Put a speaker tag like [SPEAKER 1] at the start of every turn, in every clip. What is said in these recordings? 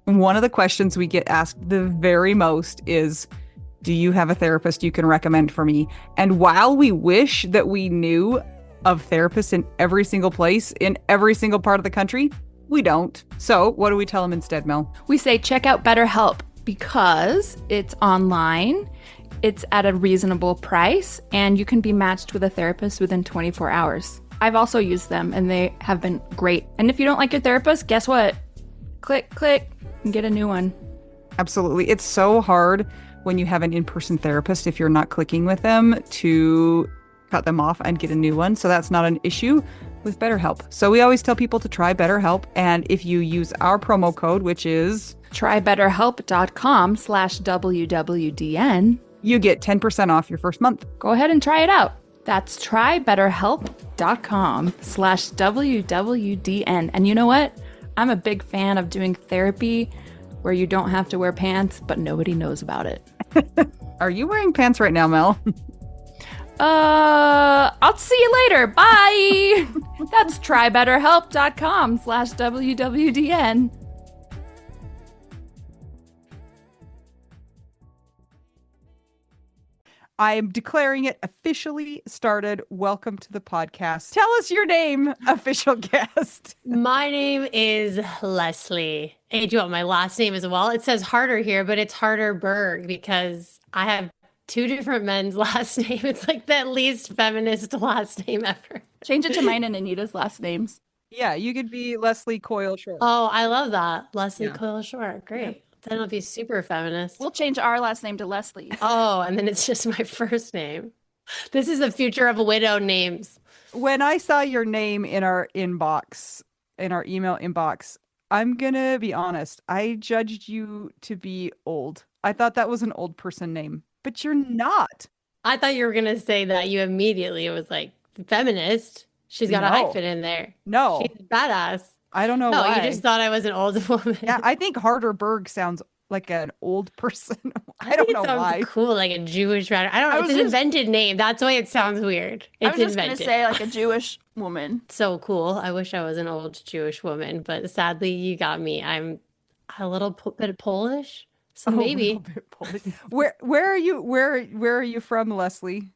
[SPEAKER 1] One of the questions we get asked the very most is, do you have a therapist you can recommend for me? And while we wish that we knew of therapists in every single place, in every single part of the country, we don't. So what do we tell them instead, Mel?
[SPEAKER 2] We say check out BetterHelp because it's online, it's at a reasonable price, and you can be matched with a therapist within 24 hours. I've also used them, and they have been great. And if you don't like your therapist, guess what? Click, click, and get a new one.
[SPEAKER 1] Absolutely. It's so hard when you have an in-person therapist, if you're not clicking with them, to cut them off and get a new one. So that's not an issue with BetterHelp. So we always tell people to try BetterHelp. And if you use our promo code, which is
[SPEAKER 2] trybetterhelp.com/WWDN,
[SPEAKER 1] you get 10% off your first month.
[SPEAKER 2] Go ahead and try it out. That's trybetterhelp.com/WWDN. And you know what? I'm a big fan of doing therapy where you don't have to wear pants, but nobody knows about it.
[SPEAKER 1] Are you wearing pants right now, Mel?
[SPEAKER 2] I'll see you later. Bye. That's trybetterhelp.com/WWDN.
[SPEAKER 1] I am declaring it officially started. Welcome to the podcast. Tell us your name, official guest.
[SPEAKER 3] My name is Leslie. Hey, do you want my last name as well? It says Harter here, but it's Harter Berg because I have two different men's last name. It's like the least feminist last name ever.
[SPEAKER 2] Change it to mine and Anita's last names.
[SPEAKER 1] Yeah, you could be Leslie Coyle Short.
[SPEAKER 3] Oh, I love that. Leslie
[SPEAKER 1] Yeah.
[SPEAKER 3] Coyle Short. Great. Then I'll be super feminist.
[SPEAKER 2] We'll change our last name to Leslie.
[SPEAKER 3] Oh, and then it's just my first name. This is the future of widow names.
[SPEAKER 1] When I saw your name in our inbox, in our email inbox, I'm gonna be honest, I judged you to be old. I thought that was an old person name, but you're not.
[SPEAKER 3] I thought you were going to say that you immediately was like, feminist. She's got a
[SPEAKER 1] No.
[SPEAKER 3] hyphen in there.
[SPEAKER 1] No,
[SPEAKER 3] She's badass.
[SPEAKER 1] I don't know
[SPEAKER 3] No,
[SPEAKER 1] why.
[SPEAKER 3] you just thought I was an old woman.
[SPEAKER 1] Yeah, I think Harter Berg sounds like an old person. I
[SPEAKER 3] think
[SPEAKER 1] don't
[SPEAKER 3] it
[SPEAKER 1] know
[SPEAKER 3] sounds
[SPEAKER 1] why.
[SPEAKER 3] cool, like a Jewish writer. I don't know.
[SPEAKER 2] I
[SPEAKER 3] It's
[SPEAKER 2] was
[SPEAKER 3] an
[SPEAKER 2] just-
[SPEAKER 3] invented name. That's why it sounds weird.
[SPEAKER 2] I
[SPEAKER 3] It's
[SPEAKER 2] was just going
[SPEAKER 3] invented.
[SPEAKER 2] to say like a Jewish woman.
[SPEAKER 3] So cool. I wish I was an old Jewish woman, but sadly, you got me. I'm a little bit Polish, so
[SPEAKER 1] Oh, a
[SPEAKER 3] maybe.
[SPEAKER 1] little bit Polish. Where are you? Where are you from, Leslie?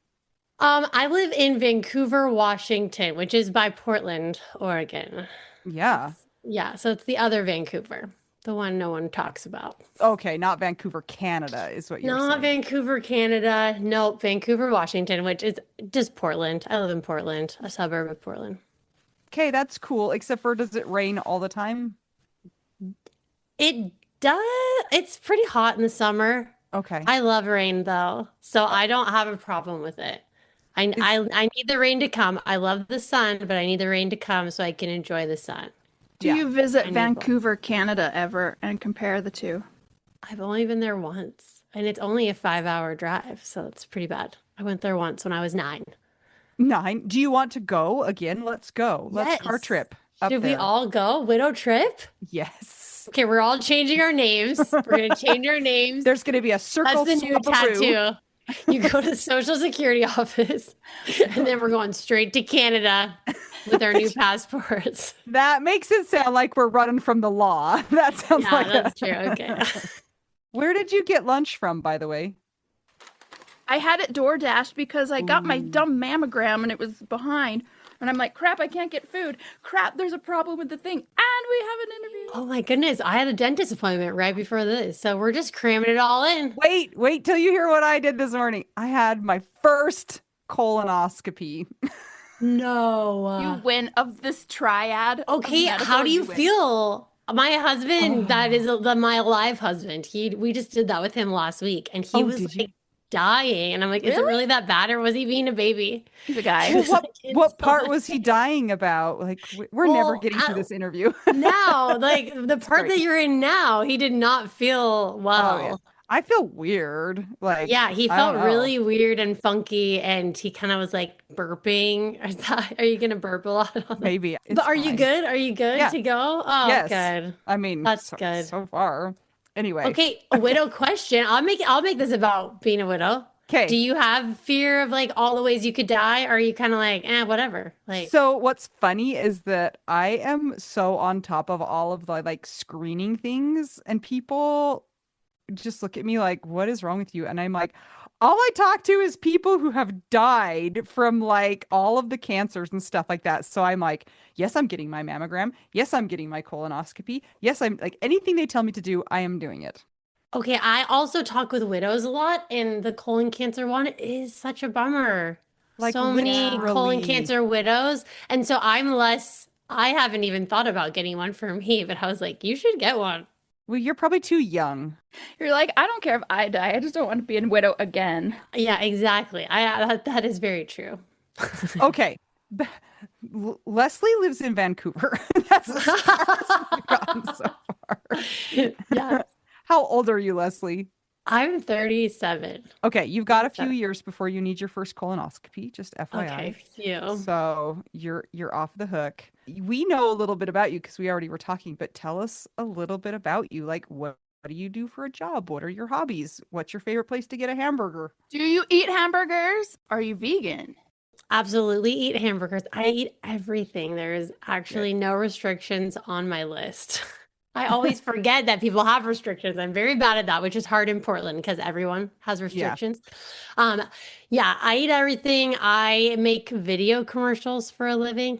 [SPEAKER 3] I live in Vancouver, Washington, which is by Portland, Oregon.
[SPEAKER 1] Yeah.
[SPEAKER 3] Yeah, so it's the other Vancouver, the one no one talks about.
[SPEAKER 1] Okay, not Vancouver, Canada, is what you're
[SPEAKER 3] Not
[SPEAKER 1] saying.
[SPEAKER 3] Vancouver, Canada. Nope, Vancouver, Washington, which is just Portland. I live in Portland, a suburb of Portland.
[SPEAKER 1] Okay, that's cool. Except for, does it rain all the time?
[SPEAKER 3] It does. It's pretty hot in the summer.
[SPEAKER 1] Okay.
[SPEAKER 3] I love rain though, so I don't have a problem with it. I need the rain to come. I love the sun, but I need the rain to come so I can enjoy the sun.
[SPEAKER 2] Do
[SPEAKER 1] Yeah,
[SPEAKER 2] you visit
[SPEAKER 3] I need
[SPEAKER 2] Vancouver, Canada ever and compare the two?
[SPEAKER 3] I've only been there once, and it's only a 5-hour drive, so it's pretty bad. I went there once when I was 9.
[SPEAKER 1] 9. Do you want to go again? Let's go. Let's car
[SPEAKER 3] Yes.
[SPEAKER 1] trip up
[SPEAKER 3] Should we
[SPEAKER 1] there.
[SPEAKER 3] all go? Widow trip?
[SPEAKER 1] Yes.
[SPEAKER 3] Okay, we're all changing our names. We're gonna change our names.
[SPEAKER 1] There's going to be a circle.
[SPEAKER 3] That's the new
[SPEAKER 1] swapperoo.
[SPEAKER 3] tattoo. You go to the Social Security office, and then we're going straight to Canada with our new passports.
[SPEAKER 1] That makes it sound like we're running from the law. That sounds
[SPEAKER 3] Yeah,
[SPEAKER 1] like
[SPEAKER 3] that's true. Okay.
[SPEAKER 1] Where did you get lunch from, by the way?
[SPEAKER 2] I had it DoorDashed because I got my dumb mammogram and it was behind. And I'm like, crap, I can't get food. Crap, there's a problem with the thing. And we have an interview.
[SPEAKER 3] Oh my goodness, I had a dentist appointment right before this, so we're just cramming it all in.
[SPEAKER 1] Wait till you hear what I did this morning. I had my first colonoscopy.
[SPEAKER 3] No.
[SPEAKER 2] You win of this triad. of
[SPEAKER 3] Okay,
[SPEAKER 2] medical,
[SPEAKER 3] how do you
[SPEAKER 2] win.
[SPEAKER 3] feel? My husband, that is my alive husband. We just did that with him last week, and he
[SPEAKER 1] Oh,
[SPEAKER 3] was
[SPEAKER 1] did you?
[SPEAKER 3] like dying. And I'm like, is it
[SPEAKER 2] Really?
[SPEAKER 3] really that bad, or was he being a baby?
[SPEAKER 2] He's a guy.
[SPEAKER 1] Well,
[SPEAKER 3] was like, it's
[SPEAKER 1] what
[SPEAKER 3] so
[SPEAKER 1] part
[SPEAKER 3] much
[SPEAKER 1] was he dying about? Like, we're never
[SPEAKER 3] Well,
[SPEAKER 1] getting to this interview.
[SPEAKER 3] Now, like the part
[SPEAKER 1] great.
[SPEAKER 3] that you're in now, he did not feel well.
[SPEAKER 1] Oh, yeah. I feel weird. Like,
[SPEAKER 3] Yeah, he
[SPEAKER 1] I
[SPEAKER 3] felt
[SPEAKER 1] don't know.
[SPEAKER 3] really weird and funky, and he kind of was like burping. Are you gonna burp a lot on it?
[SPEAKER 1] Maybe.
[SPEAKER 3] But
[SPEAKER 1] It's
[SPEAKER 3] are you
[SPEAKER 1] fine.
[SPEAKER 3] good? Are you good
[SPEAKER 1] Yeah.
[SPEAKER 3] to go? Oh,
[SPEAKER 1] Yes.
[SPEAKER 3] good.
[SPEAKER 1] I mean,
[SPEAKER 3] That's good.
[SPEAKER 1] so far. Anyway.
[SPEAKER 3] Okay, a widow question. I'll make this about being a widow. Do
[SPEAKER 1] Okay.
[SPEAKER 3] you have fear of like all the ways you could die? Or are you kind of like, whatever? Like,
[SPEAKER 1] So what's funny is that I am so on top of all of the like screening things, and people just look at me like, what is wrong with you? And I'm like, all I talk to is people who have died from like all of the cancers and stuff like that. So I'm like, yes, I'm getting my mammogram. Yes, I'm getting my colonoscopy. Yes, I'm like anything they tell me to do, I am doing it.
[SPEAKER 3] okay, I also talk with widows a lot, and the colon cancer one is such a bummer.
[SPEAKER 1] Like
[SPEAKER 3] So many colon
[SPEAKER 1] literally.
[SPEAKER 3] cancer widows. And so I haven't even thought about getting one for me, but I was like, you should get one.
[SPEAKER 1] Well, you're probably too young.
[SPEAKER 2] You're like, I don't care if I die. I just don't want to be a widow again.
[SPEAKER 3] Yeah, exactly. That is very true.
[SPEAKER 1] Okay. B- Leslie lives in Vancouver. That's as far as we've gotten so far.
[SPEAKER 3] Yeah.
[SPEAKER 1] How old are you, Leslie?
[SPEAKER 3] I'm 37.
[SPEAKER 1] Okay, you've got a few
[SPEAKER 3] 37.
[SPEAKER 1] years before you need your first colonoscopy, just
[SPEAKER 3] Okay,
[SPEAKER 1] FYI.
[SPEAKER 3] phew.
[SPEAKER 1] So you're off the hook. We know a little bit about you because we already were talking, but tell us a little bit about you. Like what do you do for a job? What are your hobbies? What's your favorite place to get a hamburger?
[SPEAKER 2] Do you eat hamburgers? Are you vegan?
[SPEAKER 3] Absolutely eat hamburgers. I eat everything. There is
[SPEAKER 1] Good.
[SPEAKER 3] actually no restrictions on my list. I always forget that people have restrictions. I'm very bad at that, which is hard in Portland because everyone has
[SPEAKER 1] Yeah.
[SPEAKER 3] restrictions. Um, yeah, I eat everything. I make video commercials for a living.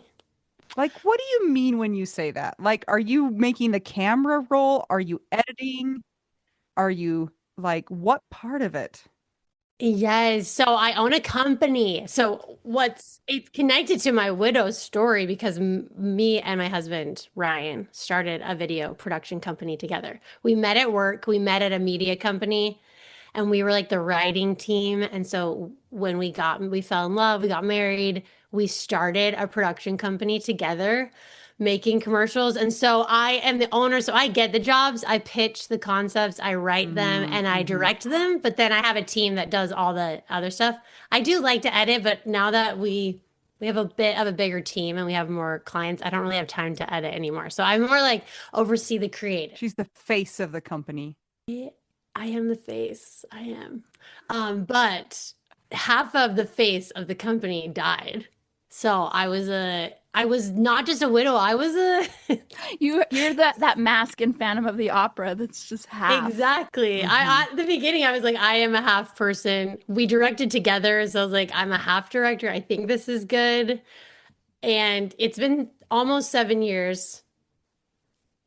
[SPEAKER 1] Like, what do you mean when you say that? Like, are you making the camera roll? Are you editing? Are you like, what part of it?
[SPEAKER 3] Yes. So I own a company. So it's connected to my widow's story because me and my husband, Ryan, started a video production company together. We met at work, we met at a media company, and we were like the writing team. And so when we fell in love, we got married, we started a production company together making commercials. And so I am the owner. So I get the jobs, I pitch the concepts, I write them, and I
[SPEAKER 1] Mm-hmm.
[SPEAKER 3] direct them. But then I have a team that does all the other stuff. I do like to edit, but now that we have a bit of a bigger team and we have more clients, I don't really have time to edit anymore. So I'm more like oversee the creative.
[SPEAKER 1] She's the face of the company.
[SPEAKER 3] I am the face. I am. But half of the face of the company died. So I was not just a widow, I was a
[SPEAKER 2] You're that mask in Phantom of the Opera that's just half.
[SPEAKER 3] exactly.
[SPEAKER 1] Hmm.
[SPEAKER 3] At the beginning I was like, I am a half person. We directed together, so I was like, I'm a half director. I think this is good. And it's been almost 7 years.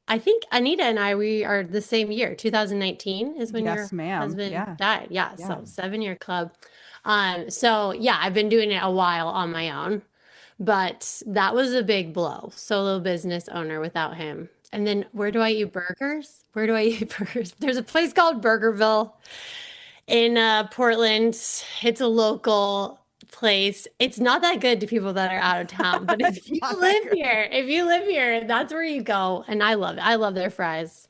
[SPEAKER 3] I think Anita and we are the same year. 2019 is when
[SPEAKER 1] Yes,
[SPEAKER 3] your
[SPEAKER 1] ma'am.
[SPEAKER 3] husband
[SPEAKER 1] Yeah.
[SPEAKER 3] died. Yeah,
[SPEAKER 1] Yeah.
[SPEAKER 3] so 7 year club. So yeah, I've been doing it a while on my own, but that was a big blow. Solo business owner without him. And then where do I eat burgers? Where do I eat burgers? There's a place called Burgerville in Portland. It's a local place. It's not that good to people that are out of town, but
[SPEAKER 1] It's not that good.
[SPEAKER 3] if you live here, that's where you go. And I love it. I love their fries.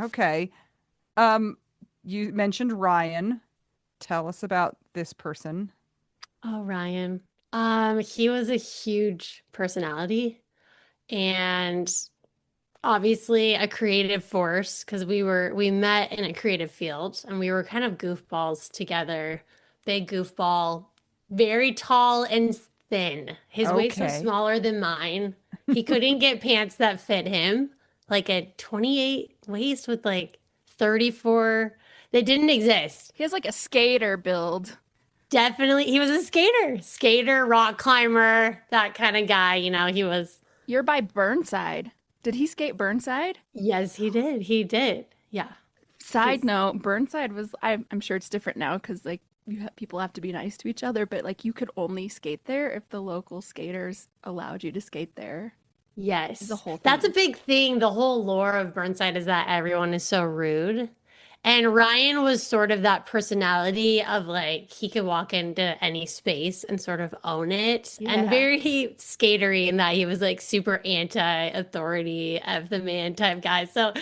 [SPEAKER 1] Okay. Um, you mentioned Ryan. Tell us about this person.
[SPEAKER 3] Oh, Ryan. He was a huge personality and obviously a creative force because we met in a creative field and we were kind of goofballs together. Big goofball, very tall and thin. His waist was
[SPEAKER 1] Okay.
[SPEAKER 3] smaller than mine. He couldn't get pants that fit him, like a 28 waist with like 34. They didn't exist.
[SPEAKER 2] He has like a skater build.
[SPEAKER 3] Definitely, he was a skater, rock climber, that kind of guy. He was.
[SPEAKER 2] You're by Burnside. Did he skate Burnside?
[SPEAKER 3] Yes, he did. He did. Yeah.
[SPEAKER 2] Side
[SPEAKER 3] He's
[SPEAKER 2] note, Burnside was, I'm sure it's different now because like people have to be nice to each other, but like you could only skate there if the local skaters allowed you to skate there. It's a
[SPEAKER 3] Yes.
[SPEAKER 2] whole
[SPEAKER 3] That's a
[SPEAKER 2] thing.
[SPEAKER 3] big thing. The whole lore of Burnside is that everyone is so rude. And Ryan was sort of that personality of like he could walk into any space and sort of own it and
[SPEAKER 2] Yeah.
[SPEAKER 3] very skatery in that he was like super anti-authority of the man type guy. So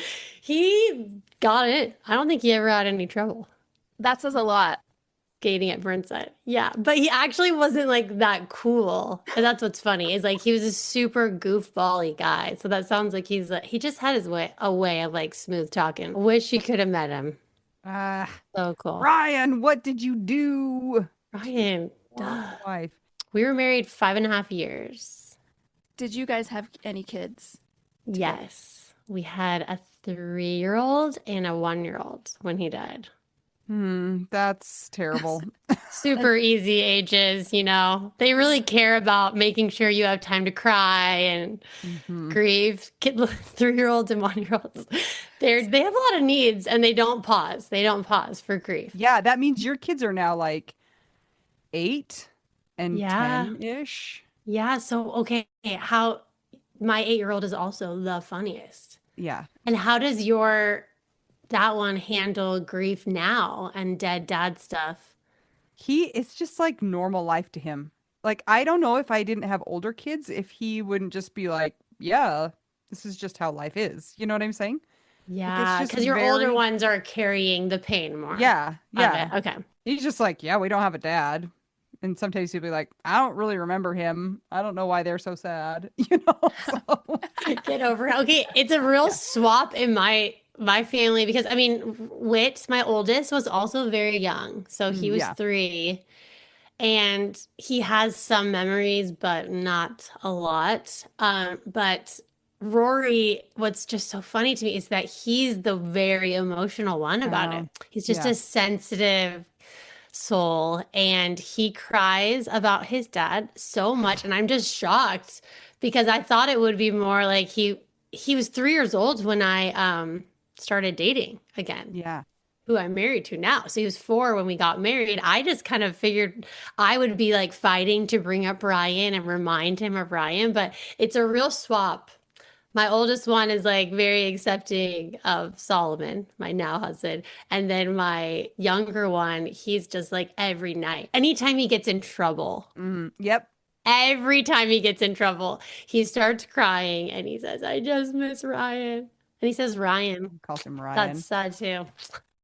[SPEAKER 3] he got it. I don't think he ever had any trouble
[SPEAKER 2] That says a lot.
[SPEAKER 3] skating at Burnside. Yeah, but he actually wasn't like that cool. And that's what's funny is like he was a super goofball-y guy. So that sounds like he just had a way of like smooth talking. Wish you could have met him.
[SPEAKER 1] Uh,
[SPEAKER 3] So cool.
[SPEAKER 1] Ryan, what did you do to your
[SPEAKER 3] Ryan,
[SPEAKER 1] poor
[SPEAKER 3] duh.
[SPEAKER 1] wife?
[SPEAKER 3] We were married 5.5 years.
[SPEAKER 2] Did you guys have any kids together?
[SPEAKER 3] Yes. We had a 3-year-old and a 1-year-old when he died.
[SPEAKER 1] That's terrible.
[SPEAKER 2] That-
[SPEAKER 3] Super easy ages, you know. They really care about making sure you have time to cry and
[SPEAKER 1] Hmm.
[SPEAKER 3] grieve. 3-year-olds and 1-year-olds. They have a lot of needs and they don't pause. They don't pause for grief.
[SPEAKER 1] Yeah, that means your kids are now like 8 and
[SPEAKER 3] Yeah.
[SPEAKER 1] 10-ish.
[SPEAKER 3] Yeah. So, okay, how my 8-year-old is also the funniest.
[SPEAKER 1] Yeah.
[SPEAKER 3] And how does that one handle grief now and dead dad stuff?
[SPEAKER 1] It's just like normal life to him. Like, I don't know if I didn't have older kids, if he wouldn't just be like, yeah, this is just how life is. You know what I'm saying? Like, it's
[SPEAKER 3] Yeah,
[SPEAKER 1] just
[SPEAKER 3] because your older
[SPEAKER 1] very,
[SPEAKER 3] ones are carrying the pain more
[SPEAKER 1] yeah,
[SPEAKER 3] of
[SPEAKER 1] yeah.
[SPEAKER 3] it. Okay.
[SPEAKER 1] He's just like, yeah, we don't have a dad. And sometimes he'll be like, I don't really remember him. I don't know why they're so sad, you know? So,
[SPEAKER 3] Get over it. Okay, it's a real
[SPEAKER 1] yeah.
[SPEAKER 3] swap in my family because I mean, Wit, my oldest, was also very young. So he was
[SPEAKER 1] Yeah.
[SPEAKER 3] 3 and he has some memories, but not a lot. But Rory, what's just so funny to me is that he's the very emotional one about it.
[SPEAKER 1] Oh,
[SPEAKER 3] He's just
[SPEAKER 1] yeah.
[SPEAKER 3] a sensitive soul and he cries about his dad so much and I'm just shocked because I thought it would be more like he was 3 years old when I started dating again,
[SPEAKER 1] Yeah.
[SPEAKER 3] who I'm married to now. So he was 4 when we got married. I just kind of figured I would be like fighting to bring up Ryan and remind him of Ryan, but it's a real swap. My oldest one is like very accepting of Solomon, my now husband. And then my younger one, he's just like every night. Anytime he gets in trouble,
[SPEAKER 1] Yep.
[SPEAKER 3] every time he gets in trouble, he starts crying and he says, I just miss Ryan. And he says, Ryan.
[SPEAKER 1] Calls him
[SPEAKER 3] That's
[SPEAKER 1] Ryan.
[SPEAKER 3] sad too.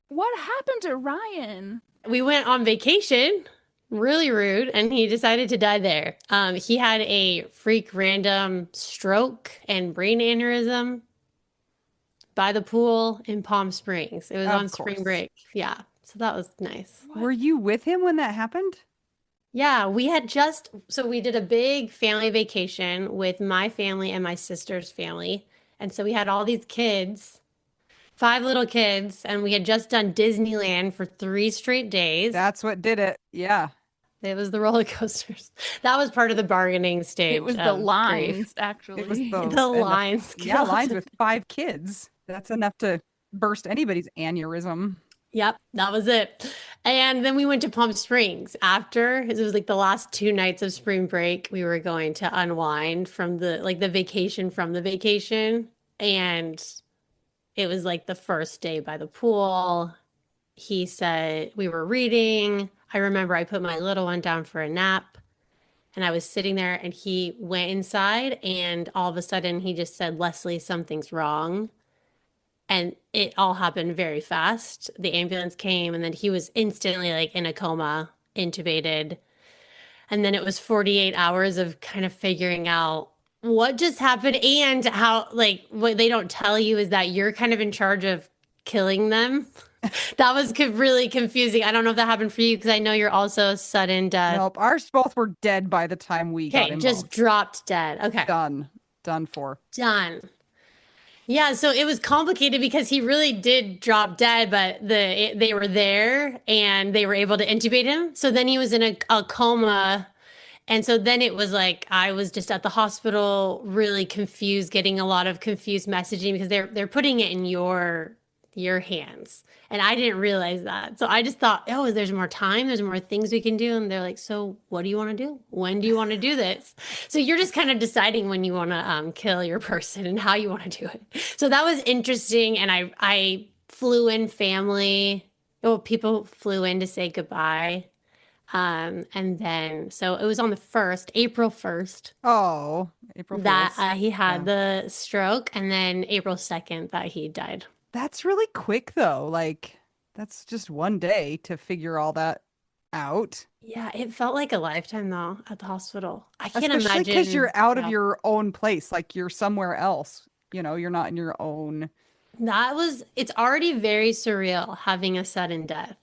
[SPEAKER 2] What happened to Ryan?
[SPEAKER 3] We went on vacation, really rude, and he decided to die there. He had a freak random stroke and brain aneurysm by the pool in Palm Springs. It was on
[SPEAKER 1] Of
[SPEAKER 3] spring
[SPEAKER 1] course.
[SPEAKER 3] break. Yeah. So that was nice.
[SPEAKER 2] What?
[SPEAKER 1] Were you with him when that happened?
[SPEAKER 3] Yeah, so we did a big family vacation with my family and my sister's family. And so we had all these kids, 5 little kids, and we had just done Disneyland for 3 straight days.
[SPEAKER 1] That's what did it. Yeah.
[SPEAKER 3] It was the roller coasters. That was part of the bargaining
[SPEAKER 2] It
[SPEAKER 3] stage
[SPEAKER 2] was the
[SPEAKER 3] of grief.
[SPEAKER 2] lines,
[SPEAKER 1] It was
[SPEAKER 2] actually.
[SPEAKER 1] the
[SPEAKER 3] The
[SPEAKER 1] and the
[SPEAKER 3] line
[SPEAKER 1] yeah, lines
[SPEAKER 3] skeleton.
[SPEAKER 1] with 5 kids. That's enough to burst anybody's aneurysm.
[SPEAKER 3] Yep, that was it. And then we went to Palm Springs after. It was like the last 2 nights of spring break. We were going to unwind from the vacation from the vacation. And it was like the first day by the pool. He said we were reading. I remember I put my little one down for a nap and I was sitting there and he went inside and all of a sudden he just said, Leslie, something's wrong. And it all happened very fast. The ambulance came and then he was instantly like in a coma, intubated. And then it was 48 hours of kind of figuring out what just happened and how, like, what they don't tell you is that you're kind of in charge of killing them. That was really confusing. I don't know if that happened for you because I know you're also sudden death.
[SPEAKER 1] Nope. Ours both were dead by the time we got
[SPEAKER 3] Okay, just
[SPEAKER 1] involved.
[SPEAKER 3] dropped dead. Okay,
[SPEAKER 1] Done. Done for.
[SPEAKER 3] done. Yeah, so it was complicated because he really did drop dead, but they were there and they were able to intubate him. So then he was in a coma. And so then it was like I was just at the hospital, really confused, getting a lot of confused messaging because they're putting it in your hands. And I didn't realize that. So I just thought, oh, there's more time, there's more things we can do. And they're like, so what do you want to do? When do you want to do this? So you're just kind of deciding when you want to kill your person and how you want to do it. So that was interesting. And I flew in family. Well, people flew in to say goodbye. And then, so it was on the 1st, April 1st,
[SPEAKER 1] Oh, April
[SPEAKER 3] that
[SPEAKER 1] Fools.
[SPEAKER 3] he had
[SPEAKER 1] Yeah.
[SPEAKER 3] the stroke, and then April 2nd that he died.
[SPEAKER 1] That's really quick though. Like that's just one day to figure all that out.
[SPEAKER 3] Yeah, it felt like a lifetime though at the hospital. I can't
[SPEAKER 1] Especially because you're
[SPEAKER 3] imagine.
[SPEAKER 1] out of
[SPEAKER 3] Yeah.
[SPEAKER 1] your own place. Like you're somewhere else. You're not in your own.
[SPEAKER 3] It's already very surreal having a sudden death,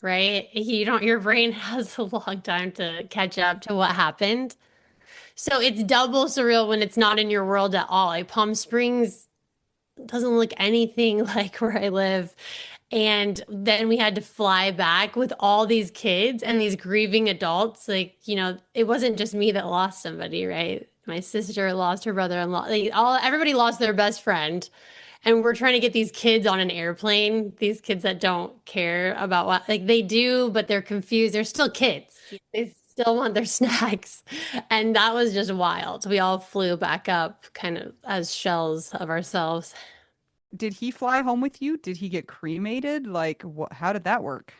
[SPEAKER 3] right? You don't, your brain has a long time to catch up to what happened. So it's double surreal when it's not in your world at all. Like Palm Springs doesn't look anything like where I live. And then we had to fly back with all these kids and these grieving adults. Like, it wasn't just me that lost somebody, right? My sister lost her brother-in-law. Like everybody lost their best friend. And we're trying to get these kids on an airplane, these kids that don't care about what, like they do, but they're confused. They're still kids. They still want their snacks. And that was just wild. We all flew back up kind of as shells of ourselves.
[SPEAKER 1] Did he fly home with you? Did he get cremated? Like, how did that work?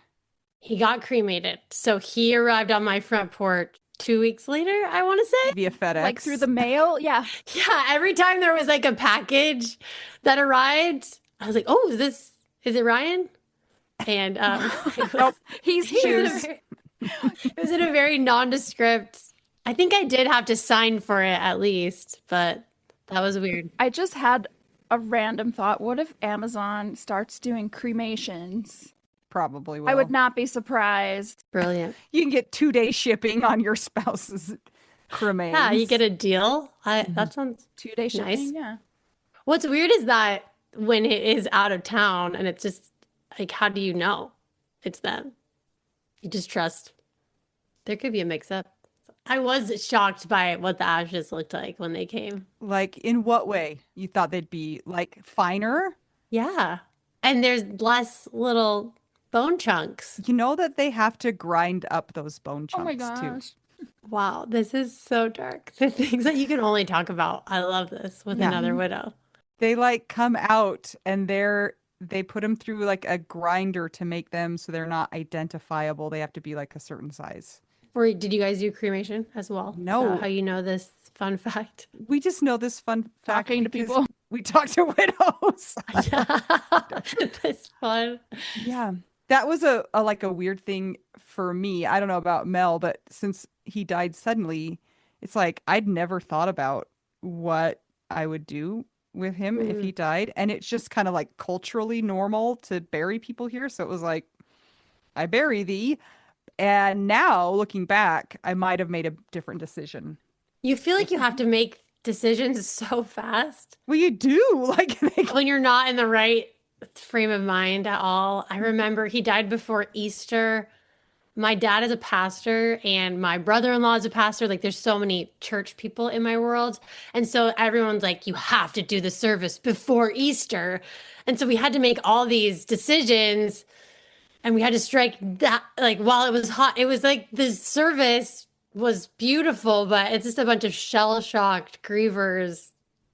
[SPEAKER 3] He got cremated. So he arrived on my front porch 2 weeks later, I want to say.
[SPEAKER 1] Via
[SPEAKER 2] Like through
[SPEAKER 1] FedEx?
[SPEAKER 2] the mail? Yeah.
[SPEAKER 3] Yeah, every time there was like a package that arrived, I was like, "Oh, is it Ryan?" And it
[SPEAKER 1] Nope.
[SPEAKER 3] was
[SPEAKER 2] He's
[SPEAKER 3] it
[SPEAKER 2] here.
[SPEAKER 3] was it was in a very nondescript. I think I did have to sign for it at least, but that was weird.
[SPEAKER 2] I just had a random thought. What if Amazon starts doing cremations?
[SPEAKER 1] Probably
[SPEAKER 2] I would
[SPEAKER 1] will.
[SPEAKER 2] not be surprised.
[SPEAKER 3] Brilliant.
[SPEAKER 1] You can get 2-day shipping on your spouse's
[SPEAKER 3] Yeah, you
[SPEAKER 1] cremains.
[SPEAKER 3] get a deal.
[SPEAKER 1] Mhm.
[SPEAKER 3] That sounds
[SPEAKER 2] 2-day shipping,
[SPEAKER 3] nice.
[SPEAKER 2] yeah.
[SPEAKER 3] What's weird is that when it is out of town and it's just like, how do you know it's them? You just trust. There could be a mix up. I was shocked by what the ashes looked like when they came.
[SPEAKER 1] Like, in what way? You thought they'd be like finer?
[SPEAKER 3] Yeah. And there's less little bone chunks.
[SPEAKER 1] You know that they have to grind up those bone
[SPEAKER 2] Oh my
[SPEAKER 1] chunks too.
[SPEAKER 2] gosh.
[SPEAKER 3] Wow, this is so dark. The things that you can only talk about. I love this with
[SPEAKER 1] Yeah.
[SPEAKER 3] another widow.
[SPEAKER 1] They like come out and they put them through like a grinder to make them so they're not identifiable. They have to be like a certain size.
[SPEAKER 3] Or did you guys do cremation as well? Is
[SPEAKER 1] No.
[SPEAKER 3] that how you know this fun fact?
[SPEAKER 1] We just know this fun fact
[SPEAKER 2] Talking to
[SPEAKER 1] because
[SPEAKER 2] people.
[SPEAKER 1] we talk to widows.
[SPEAKER 3] That's fun.
[SPEAKER 1] Yeah. That was a like a weird thing for me. I don't know about Mel, but since he died suddenly, it's like I'd never thought about what I would do with him if he
[SPEAKER 3] Mm.
[SPEAKER 1] died. And it's just kind of like culturally normal to bury people here. So it was like, I bury thee. And now looking back, I might have made a different decision.
[SPEAKER 3] You feel like you have to make decisions so fast
[SPEAKER 1] Well, you do. Like,
[SPEAKER 3] when you're not in the right frame of mind at all. I remember he died before Easter. My dad is a pastor and my brother-in-law is a pastor. Like there's so many church people in my world. And so everyone's like, you have to do the service before Easter. And so we had to make all these decisions and we had to strike that like while it was hot. It was like the service was beautiful, but it's just a bunch of shell-shocked grievers.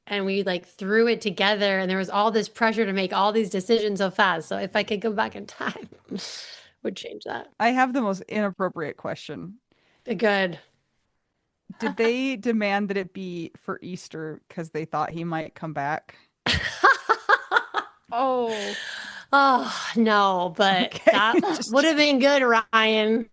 [SPEAKER 3] And we like threw it together and there was all this pressure to make all these decisions so fast. So if I could go back in time, would change that.
[SPEAKER 1] I have the most inappropriate question.
[SPEAKER 3] Good.
[SPEAKER 1] Did they demand that it be for Easter because they thought he might come back?
[SPEAKER 2] Oh,
[SPEAKER 3] Oh, no, but
[SPEAKER 1] Okay.
[SPEAKER 3] that
[SPEAKER 1] Just-
[SPEAKER 3] would have been good, Ryan.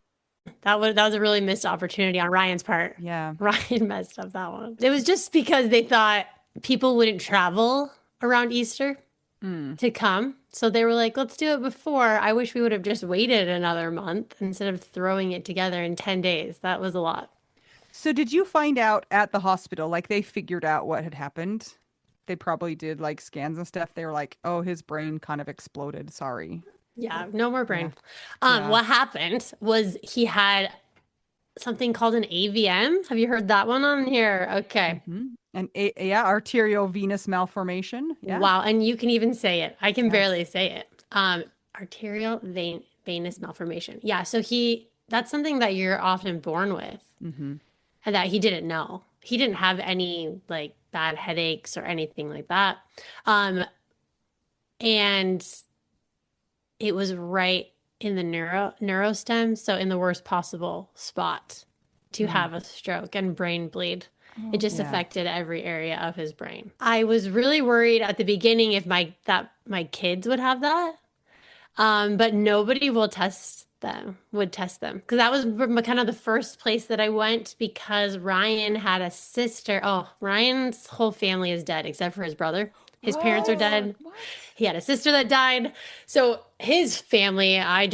[SPEAKER 3] That was a really missed opportunity on Ryan's part.
[SPEAKER 1] Yeah.
[SPEAKER 3] Ryan messed up that one. It was just because they thought people wouldn't travel around Easter
[SPEAKER 1] Mm.
[SPEAKER 3] to come. So they were like, let's do it before. I wish we would have just waited another month instead of throwing it together in 10 days. That was a lot.
[SPEAKER 1] So did you find out at the hospital, like they figured out what had happened? They probably did like scans and stuff. They were like, oh, his brain kind of exploded. Sorry.
[SPEAKER 3] Yeah, no more brain.
[SPEAKER 1] Yeah.
[SPEAKER 3] What happened was he had something called an AVM. Have you heard that one on here? Okay.
[SPEAKER 1] Mhm. And yeah, arteriovenous malformation. Yeah.
[SPEAKER 3] Wow. And you can even say it. I can
[SPEAKER 1] Yeah.
[SPEAKER 3] barely say it. Venous malformation. Yeah. So that's something that you're often born with
[SPEAKER 1] Hmm.
[SPEAKER 3] and that he didn't know. He didn't have any like bad headaches or anything like that. And it was right in the neurostem, so in the worst possible spot to have a stroke and brain bleed. It just
[SPEAKER 1] Yeah.
[SPEAKER 3] affected every area of his brain. I was really worried at the beginning if my kids would have that. But nobody would test them because that was kind of the first place that I went because Ryan had a sister. Oh, Ryan's whole family is dead except for his brother. His parents are dead.
[SPEAKER 2] what?
[SPEAKER 3] He had a sister that died. So his family, I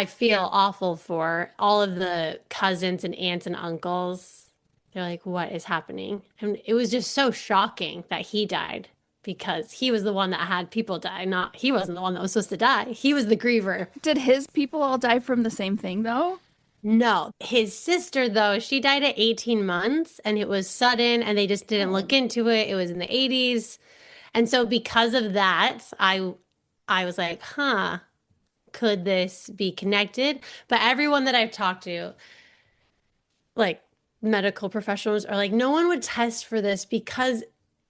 [SPEAKER 3] feel awful for all of the cousins and aunts and uncles. They're like, what is happening? And it was just so shocking that he died because he was the one that had people die. Not he wasn't the one that was supposed to die. He was the griever.
[SPEAKER 2] Did his people all die from the same thing, though?
[SPEAKER 3] No, his sister though, she died at 18 months and it was sudden and they just didn't look into it. It was in the 80s. And so because of that, I was like, huh, could this be connected? But everyone that I've talked to, like medical professionals, are like, no one would test for this because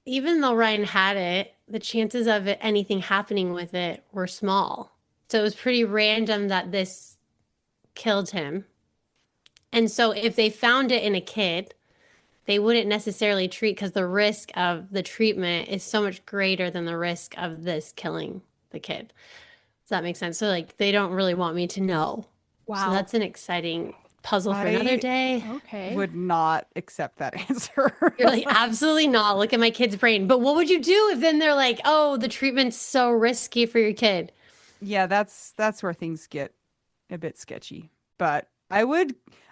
[SPEAKER 3] even though Ryan had it, the chances of anything happening with it were small. So it was pretty random that this killed him. And so if they found it in a kid, they wouldn't necessarily treat because the risk of the treatment is so much greater than the risk of this killing the kid. Does that make sense? So like they don't really want me to know.
[SPEAKER 2] Wow.
[SPEAKER 3] So that's an exciting puzzle for another day.
[SPEAKER 2] Okay.
[SPEAKER 1] Would not accept that answer.
[SPEAKER 3] You're like, absolutely not. Look at my kid's brain. But what would you do if then they're like, oh, the treatment's so risky for your kid?
[SPEAKER 1] Yeah, that's where things get a bit sketchy. But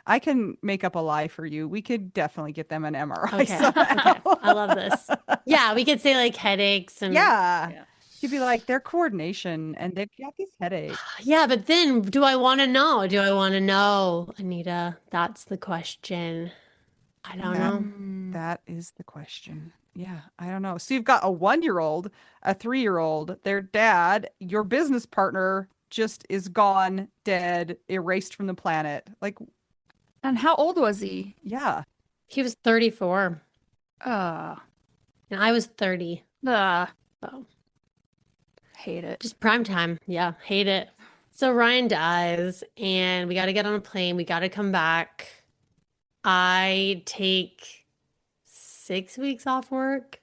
[SPEAKER 1] I can make up a lie for you. We could definitely get them an MRI.
[SPEAKER 3] Okay. Okay. I love this. Yeah, we could say like headaches and
[SPEAKER 1] Yeah. You'd be like, their coordination and they've got these headaches.
[SPEAKER 3] yeah, but then do I want to know? Do I want to know, Anita? That's the question. I don't know.
[SPEAKER 1] That is the question. Yeah, I don't know. So you've got a 1-year-old, a 3-year-old, their dad, your business partner just is gone, dead, erased from the planet. Like,
[SPEAKER 2] And how old was he?
[SPEAKER 1] yeah.
[SPEAKER 3] He was 34
[SPEAKER 2] Uh,
[SPEAKER 3] and I was 30.
[SPEAKER 2] uh,
[SPEAKER 3] So
[SPEAKER 2] hate it.
[SPEAKER 3] just prime time. Yeah, hate it. So Ryan dies and we got to get on a plane. We got to come back. I take 6 weeks off work.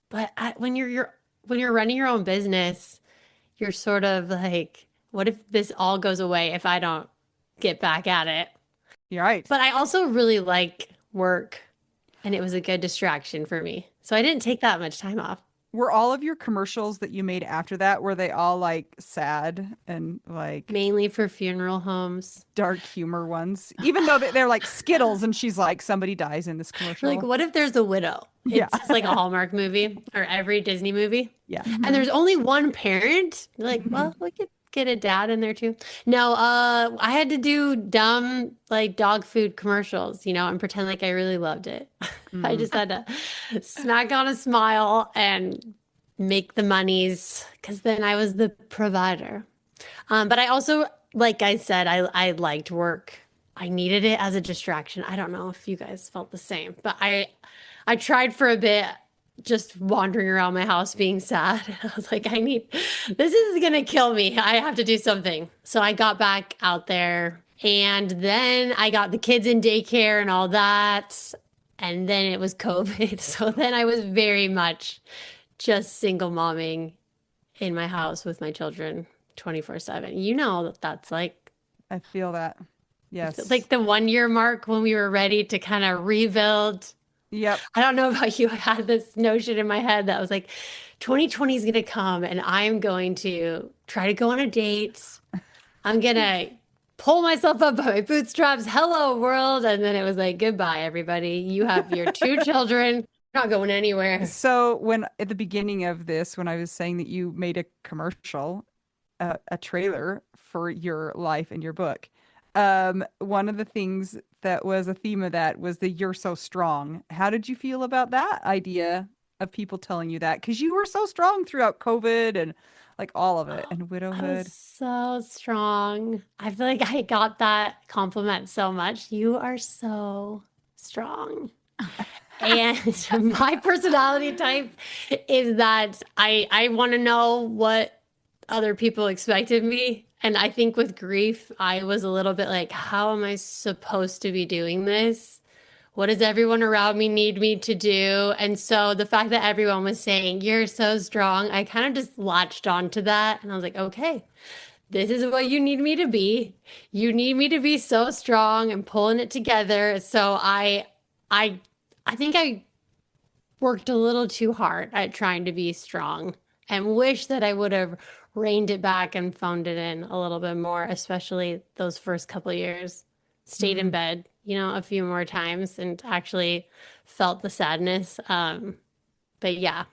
[SPEAKER 3] But when you're running your own business, you're sort of like, what if this all goes away if I don't get back at it?
[SPEAKER 1] You're right.
[SPEAKER 3] But I also really like work and it was a good distraction for me. So I didn't take that much time off.
[SPEAKER 1] Were all of your commercials that you made after that, were they all like sad and like
[SPEAKER 3] Mainly for funeral homes.
[SPEAKER 1] dark humor ones? Even though they're like Skittles and she's like, somebody dies in this commercial.
[SPEAKER 3] Like, what if there's a widow? It's
[SPEAKER 1] Yeah.
[SPEAKER 3] just like a Hallmark movie or every Disney movie.
[SPEAKER 1] Yeah.
[SPEAKER 3] And there's only one parent. You're like, well, we could get a dad in there too. No, I had to do dumb like dog food commercials, and pretend like I really loved it. I just had to smack on a smile and make the monies because then I was the provider. But I also, like I said, I liked work. I needed it as a distraction. I don't know if you guys felt the same, but I tried for a bit just wandering around my house being sad. I was like, this is going to kill me. I have to do something. So I got back out there and then I got the kids in daycare and all that. And then it was COVID. So then I was very much just single momming in my house with my children 24/7. That's like,
[SPEAKER 1] I feel that. Yes.
[SPEAKER 3] like the 1-year mark when we were ready to kind of rebuild.
[SPEAKER 1] Yep.
[SPEAKER 3] I don't know about you. I had this notion in my head that was like, 2020 is going to come and I'm going to try to go on a date. I'm going to pull myself up by my bootstraps. Hello, world. And then it was like, goodbye, everybody. You have your 2 children. Not going anywhere.
[SPEAKER 1] So when at the beginning of this, when I was saying that you made a commercial, a trailer for your life and your book, one of the things that was a theme of that was the "you're so strong." How did you feel about that idea of people telling you that? Because you were so strong throughout COVID and like all of it and widowhood.
[SPEAKER 3] I was so strong. I feel like I got that compliment so much. You are so strong. And my personality type is that I want to know what other people expect of me. And I think with grief, I was a little bit like, how am I supposed to be doing this? What does everyone around me need me to do? And so the fact that everyone was saying, you're so strong, I kind of just latched onto that. And I was like, okay, this is what you need me to be. You need me to be so strong and pulling it together. So I think I worked a little too hard at trying to be strong and wish that I would have reined it back and phoned it in a little bit more, especially those first couple of years. Stayed in bed, a few more times and actually felt the sadness. But yeah,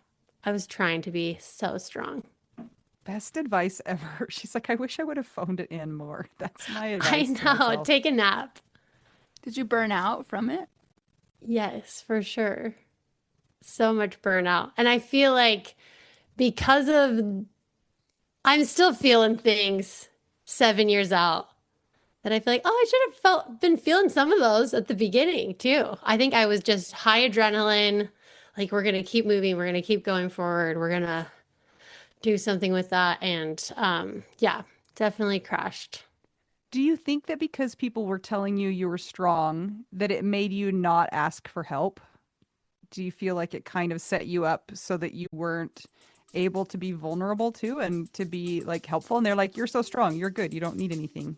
[SPEAKER 3] I was trying to be so strong.
[SPEAKER 1] Best advice ever. She's like, I wish I would have phoned it in more. That's my
[SPEAKER 3] I
[SPEAKER 1] advice to
[SPEAKER 3] know.
[SPEAKER 1] myself.
[SPEAKER 3] Take a nap.
[SPEAKER 2] Did you burn out from it?
[SPEAKER 3] Yes, for sure. So much burnout. And I feel like because of, I'm still feeling things 7 years out that I feel like, oh, I should have been feeling some of those at the beginning too. I think I was just high adrenaline. Like, we're going to keep moving. We're going to keep going forward. We're going to do something with that. And yeah, definitely crashed.
[SPEAKER 1] Do you think that because people were telling you were strong, that it made you not ask for help? Do you feel like it kind of set you up so that you weren't able to be vulnerable too and to be like helpful? And they're like, you're so strong, you're good, you don't need anything.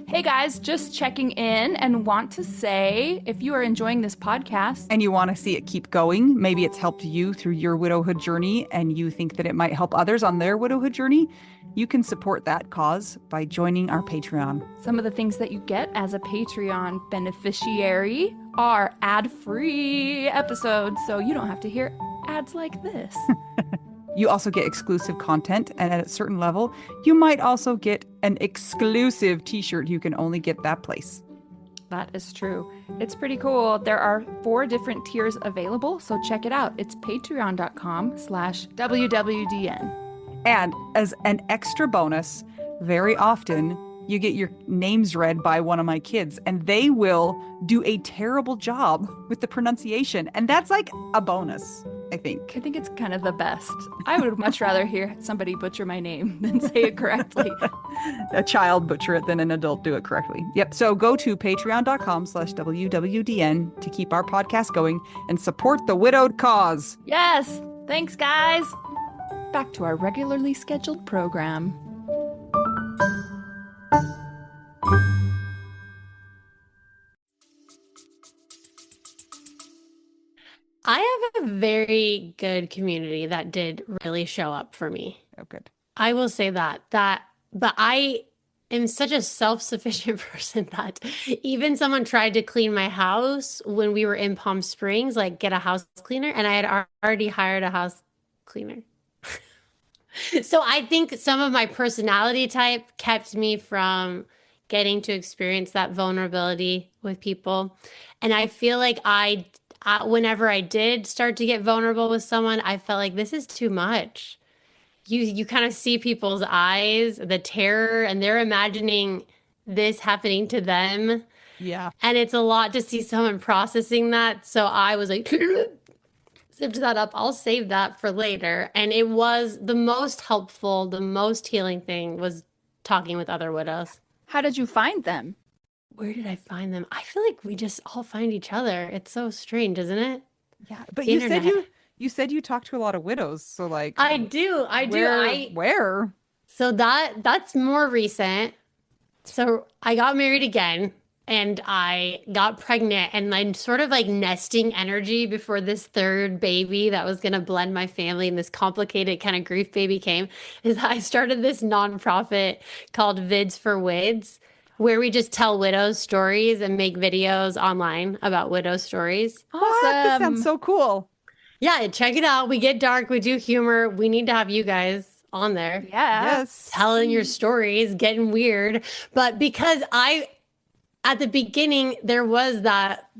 [SPEAKER 2] Hey guys, just checking in and want to say if you are enjoying this podcast
[SPEAKER 1] And you want to see it keep going, maybe it's helped you through your widowhood journey and you think that it might help others on their widowhood journey, you can support that cause by joining our Patreon.
[SPEAKER 2] some of the things that you get as a Patreon beneficiary are ad-free episodes, so you don't have to hear ads like this.
[SPEAKER 1] You also get exclusive content, and at a certain level, you might also get an exclusive t-shirt you can only get that place.
[SPEAKER 2] That is true. It's pretty cool. There are 4 different tiers available, so check it out. It's patreon.com/WWDN.
[SPEAKER 1] And as an extra bonus, very often you get your names read by one of my kids, and they will do a terrible job with the pronunciation. And that's like a bonus, I think.
[SPEAKER 2] I think it's kind of the best. I would much rather hear somebody butcher my name than say it correctly.
[SPEAKER 1] A child butcher it than an adult do it correctly. Yep. So go to patreon.com/WWDN to keep our podcast going and support the widowed cause.
[SPEAKER 2] Yes! Thanks, guys! Back to our regularly scheduled program.
[SPEAKER 3] I have a very good community that did really show up for me.
[SPEAKER 1] Oh, good.
[SPEAKER 3] I will say but I am such a self-sufficient person that even someone tried to clean my house when we were in Palm Springs, like get a house cleaner, and I had already hired a house cleaner. So I think some of my personality type kept me from getting to experience that vulnerability with people. And I feel like whenever I did start to get vulnerable with someone, I felt like this is too much. You kind of see people's eyes, the terror, and they're imagining this happening to them.
[SPEAKER 1] Yeah.
[SPEAKER 3] And it's a lot to see someone processing that. So I was like, zipped that up. I'll save that for later. And it was the most helpful, the most healing thing was talking with other widows.
[SPEAKER 2] How did you find them?
[SPEAKER 3] Where did I find them? I feel like we just all find each other. It's so strange, isn't it?
[SPEAKER 1] Yeah. But
[SPEAKER 3] The
[SPEAKER 1] you said
[SPEAKER 3] internet.
[SPEAKER 1] you said you talked to a lot of widows. So like
[SPEAKER 3] I do.
[SPEAKER 1] where?
[SPEAKER 3] So that's more recent. So I got married again and I got pregnant and I'm sort of like nesting energy before this third baby that was going to blend my family and this complicated kind of grief baby came is I started this nonprofit called Vids for Wids where we just tell widows stories and make videos online about widow stories.
[SPEAKER 1] What? This sounds so cool.
[SPEAKER 3] Yeah, check it out. We get dark, we do humor. We need to have you guys on there.
[SPEAKER 2] Yeah.
[SPEAKER 1] Yes.
[SPEAKER 3] Telling your stories, getting weird. But because at the beginning, there was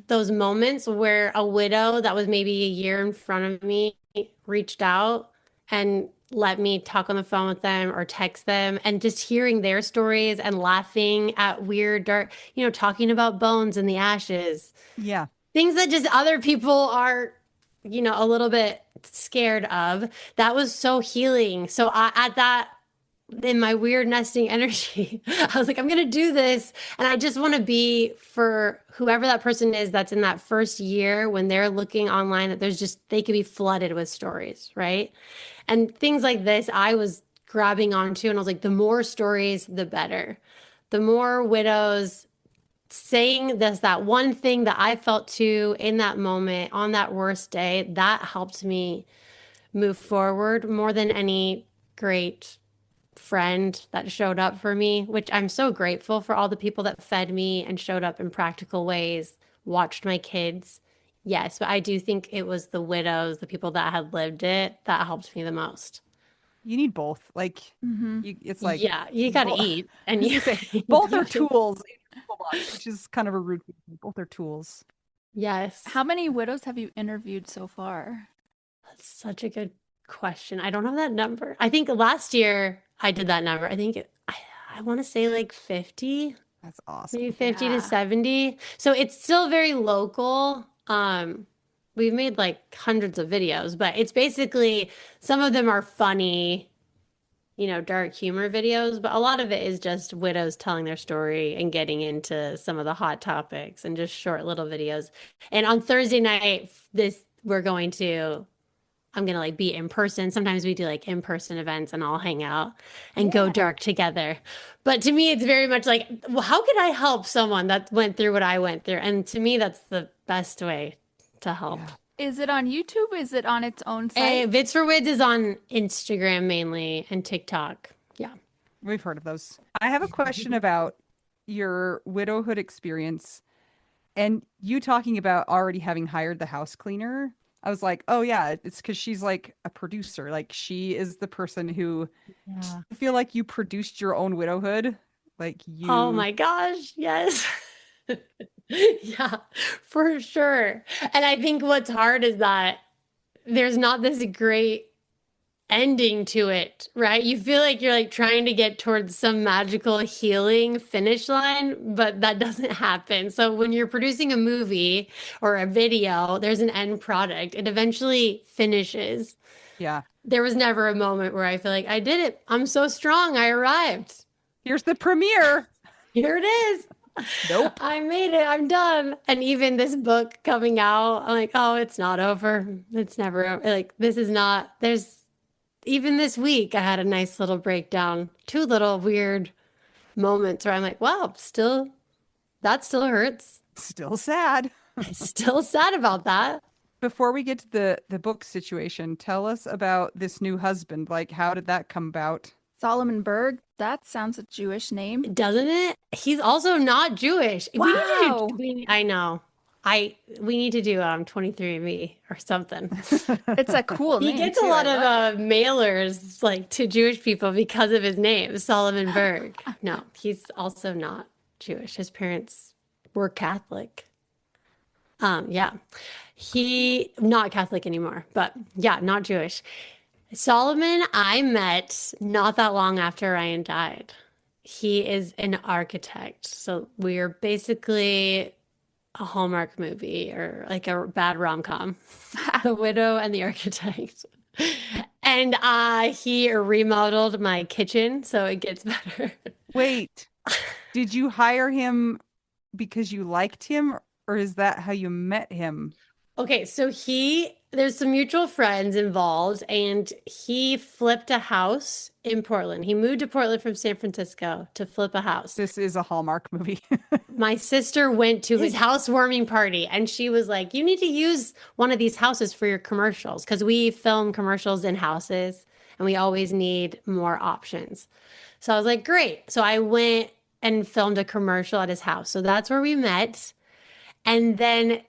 [SPEAKER 3] those moments where a widow that was maybe a year in front of me reached out and let me talk on the phone with them or text them and just hearing their stories and laughing at weird, dark, talking about bones in the ashes.
[SPEAKER 1] Yeah.
[SPEAKER 3] Things that just other people are, a little bit scared of. That was so healing. So in my weird nesting energy, I was like, I'm going to do this. And I just want to be for whoever that person is that's in that first year when they're looking online that they could be flooded with stories, right? And things like this, I was grabbing onto and I was like, the more stories, the better. The more widows saying this, that one thing that I felt too in that moment on that worst day, that helped me move forward more than any great friend that showed up for me, which I'm so grateful for all the people that fed me and showed up in practical ways, watched my kids. Yes, but I do think it was the widows, the people that had lived it, that helped me the most.
[SPEAKER 1] You need both. Like,
[SPEAKER 2] Mm-hmm.
[SPEAKER 1] it's like,
[SPEAKER 3] Yeah, you got to
[SPEAKER 1] bo-
[SPEAKER 3] eat
[SPEAKER 1] I
[SPEAKER 3] and
[SPEAKER 1] was
[SPEAKER 3] you,
[SPEAKER 1] gonna say, both
[SPEAKER 3] you
[SPEAKER 1] are
[SPEAKER 3] have to,
[SPEAKER 1] tools in your toolbox, which is kind of a routine. Both are tools.
[SPEAKER 3] yes.
[SPEAKER 2] How many widows have you interviewed so far?
[SPEAKER 3] That's such a good question. I don't have that number. I think last year I did that number. I want to say like 50,
[SPEAKER 1] That's
[SPEAKER 3] maybe
[SPEAKER 1] awesome.
[SPEAKER 3] 50 to
[SPEAKER 2] Yeah.
[SPEAKER 3] 70. So it's still very local. We've made like hundreds of videos, but it's basically some of them are funny, dark humor videos, but a lot of it is just widows telling their story and getting into some of the hot topics and just short little videos. And on Thursday night, this we're going to I'm gonna like be in person. Sometimes we do like in-person events and all hang out and go
[SPEAKER 2] Yeah.
[SPEAKER 3] dark together. But to me, it's very much like, well, how could I help someone that went through what I went through? And to me, that's the best way to help.
[SPEAKER 1] Yeah.
[SPEAKER 2] Is it on YouTube? Is it on its own site?
[SPEAKER 3] Vids for Wids is on Instagram mainly and TikTok. Yeah.
[SPEAKER 1] We've heard of those. I have a question about your widowhood experience and you talking about already having hired the house cleaner. I was like, oh yeah, it's because she's like a producer. Like she is the person who
[SPEAKER 3] Yeah.
[SPEAKER 1] I feel like you produced your own widowhood. Like
[SPEAKER 3] Oh
[SPEAKER 1] you,
[SPEAKER 3] my gosh, yes. Yeah, for sure. And I think what's hard is that there's not this great ending to it, right? You feel like you're like trying to get towards some magical healing finish line, but that doesn't happen. So when you're producing a movie or a video, there's an end product. It eventually finishes.
[SPEAKER 1] yeah.
[SPEAKER 3] There was never a moment where I feel like I did it. I'm so strong. I arrived.
[SPEAKER 1] Here's the premiere.
[SPEAKER 3] Here it is.
[SPEAKER 1] Nope.
[SPEAKER 3] I made it. I'm done. And even this book coming out, I'm like, oh, it's not over. It's never over. Like, this is not, there's, even this week, I had a nice little breakdown, two little weird moments where I'm like, wow, still, that still hurts.
[SPEAKER 1] Still sad.
[SPEAKER 3] Still sad about that.
[SPEAKER 1] Before we get to the book situation, tell us about this new husband. Like, how did that come about?
[SPEAKER 2] Solomon Berg? That sounds a Jewish name.
[SPEAKER 3] Doesn't it? He's also not Jewish.
[SPEAKER 2] Wow.
[SPEAKER 3] I know. We need to do 23andMe or something.
[SPEAKER 2] It's a cool
[SPEAKER 3] He
[SPEAKER 2] name.
[SPEAKER 3] gets
[SPEAKER 2] too.
[SPEAKER 3] a lot
[SPEAKER 2] I
[SPEAKER 3] of
[SPEAKER 2] love
[SPEAKER 3] mailers like to Jewish people because of his name, Solomon Berg. No, he's also not Jewish. His parents were Catholic. Yeah. He not Catholic anymore, but yeah, not Jewish. Solomon, I met not that long after Ryan died. He is an architect. So we're basically a Hallmark movie or like a bad rom-com. The Widow and the Architect. And he remodeled my kitchen so it gets better.
[SPEAKER 1] Wait, did you hire him because you liked him, or is that how you met him?
[SPEAKER 3] Okay, so there's some mutual friends involved, and he flipped a house in Portland. He moved to Portland from San Francisco to flip a house.
[SPEAKER 1] This is a Hallmark movie.
[SPEAKER 3] My sister went to his housewarming party, and she was like, you need to use one of these houses for your commercials because we film commercials in houses and we always need more options. So I was like, great. So I went and filmed a commercial at his house. So that's where we met. And then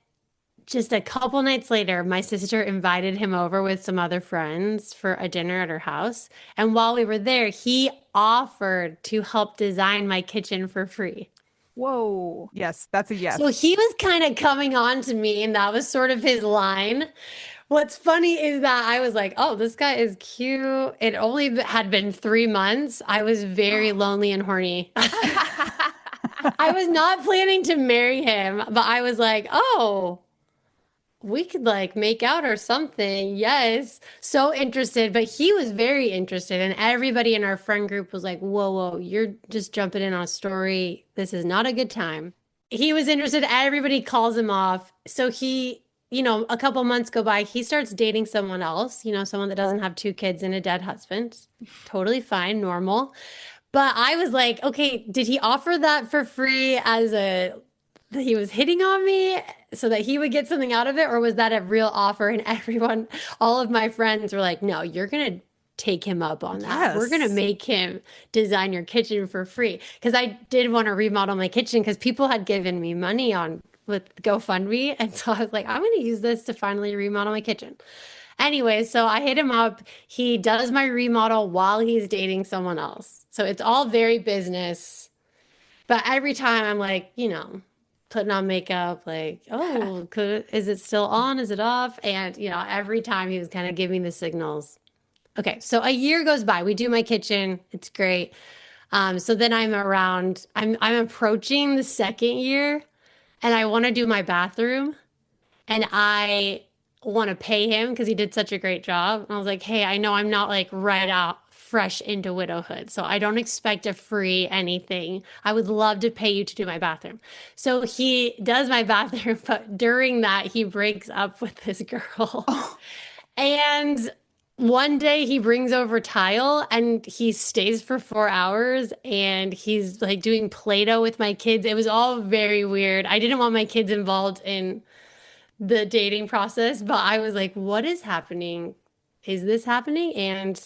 [SPEAKER 3] just a couple nights later, my sister invited him over with some other friends for a dinner at her house. And while we were there, he offered to help design my kitchen for free.
[SPEAKER 2] Whoa.
[SPEAKER 1] Yes, that's a yes.
[SPEAKER 3] So he was kind of coming on to me, and that was sort of his line. What's funny is that I was like, oh, this guy is cute. It only had been 3 months. I was very lonely and horny. I was not planning to marry him, but I was like, oh, we could like make out or something. Yes. So interested. But he was very interested. And everybody in our friend group was like, whoa, whoa, you're just jumping in on a story. This is not a good time. He was interested. Everybody calls him off. So a couple months go by. He starts dating someone else, someone that doesn't have two kids and a dead husband. Totally fine, normal. But I was like, okay, did he offer that for free as a that he was hitting on me so that he would get something out of it, or was that a real offer? And everyone, all of my friends were like, no, you're gonna take him up on that. We're gonna
[SPEAKER 1] Yes.
[SPEAKER 3] make him design your kitchen for free. Because I did want to remodel my kitchen because people had given me money on with GoFundMe. And so I was like, I'm gonna use this to finally remodel my kitchen. Anyway, so I hit him up. He does my remodel while he's dating someone else. So it's all very business. But every time I'm like, putting on makeup, like, oh, is it still on? Is it off? And, every time he was kind of giving the signals. Okay, so a year goes by. We do my kitchen. It's great. So then I'm approaching the second year and I want to do my bathroom and I want to pay him because he did such a great job. And I was like, hey, I know I'm not like right out fresh into widowhood, so I don't expect a free anything. I would love to pay you to do my bathroom. So he does my bathroom, but during that, he breaks up with this girl.
[SPEAKER 1] Oh,
[SPEAKER 3] And one day he brings over tile and he stays for 4 hours and he's like doing Play-Doh with my kids. It was all very weird. I didn't want my kids involved in the dating process, but I was like, what is happening? Is this happening? And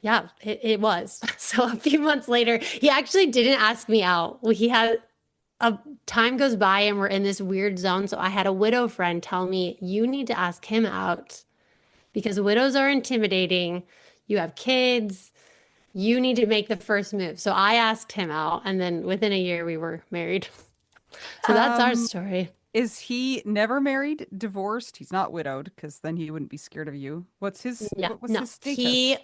[SPEAKER 3] yeah, it was. So a few months later, he actually didn't ask me out. He had a time goes by and we're in this weird zone. So I had a widow friend tell me, you need to ask him out because widows are intimidating. You have kids. You need to make the first move. So I asked him out, and then within a year we were married. So that's our
[SPEAKER 1] um,
[SPEAKER 3] story.
[SPEAKER 1] is he never married, divorced? He's not widowed because then he wouldn't be scared of you.
[SPEAKER 3] Yeah,
[SPEAKER 1] What was
[SPEAKER 3] no,
[SPEAKER 1] his status?
[SPEAKER 3] he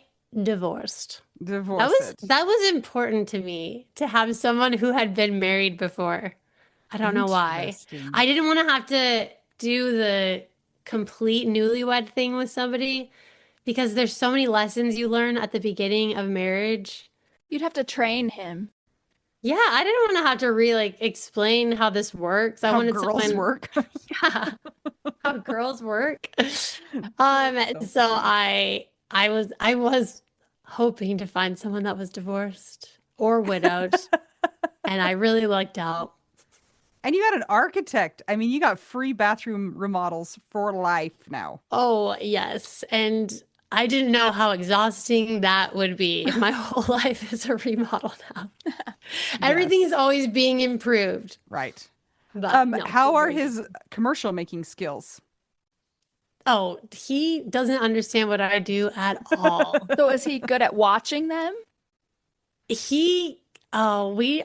[SPEAKER 3] divorced. That was
[SPEAKER 1] Divorced.
[SPEAKER 3] that was important to me to have someone who had been married before. I don't know why.
[SPEAKER 1] Interesting.
[SPEAKER 3] I didn't want to have to do the complete newlywed thing with somebody because there's so many lessons you learn at the beginning of marriage.
[SPEAKER 2] You'd have to train him.
[SPEAKER 3] Yeah, I didn't want to have to explain how this works. I
[SPEAKER 1] How
[SPEAKER 3] wanted
[SPEAKER 1] girls
[SPEAKER 3] someone,
[SPEAKER 1] work.
[SPEAKER 3] yeah, how girls work.
[SPEAKER 1] So
[SPEAKER 3] So
[SPEAKER 1] funny.
[SPEAKER 3] I was hoping to find someone that was divorced or widowed, and I really lucked out.
[SPEAKER 1] And you got an architect. I mean, you got free bathroom remodels for life now.
[SPEAKER 3] Oh, yes. And I didn't know how exhausting that would be if my whole life is a remodel now. Everything is
[SPEAKER 1] Yes.
[SPEAKER 3] always being improved.
[SPEAKER 1] Right.
[SPEAKER 3] But no,
[SPEAKER 1] How
[SPEAKER 3] it's
[SPEAKER 1] are
[SPEAKER 3] very good.
[SPEAKER 1] his commercial making skills?
[SPEAKER 3] Oh, he doesn't understand what I do at all.
[SPEAKER 2] So is he good at watching them?
[SPEAKER 3] He, oh, we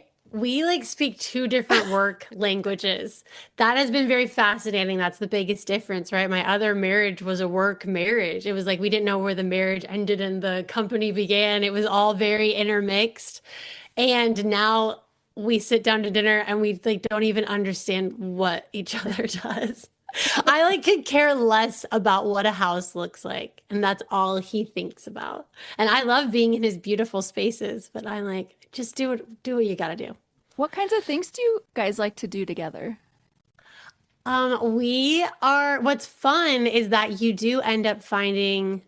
[SPEAKER 3] like speak two different work languages. That has been very fascinating. That's the biggest difference, right? My other marriage was a work marriage. It was like we didn't know where the marriage ended and the company began. It was all very intermixed. And now we sit down to dinner and we like don't even understand what each other does. I like could care less about what a house looks like, and that's all he thinks about. And I love being in his beautiful spaces, but I'm like, just do what you gotta do.
[SPEAKER 2] What kinds of things do you guys like to do together?
[SPEAKER 3] What's fun is that you do end up finding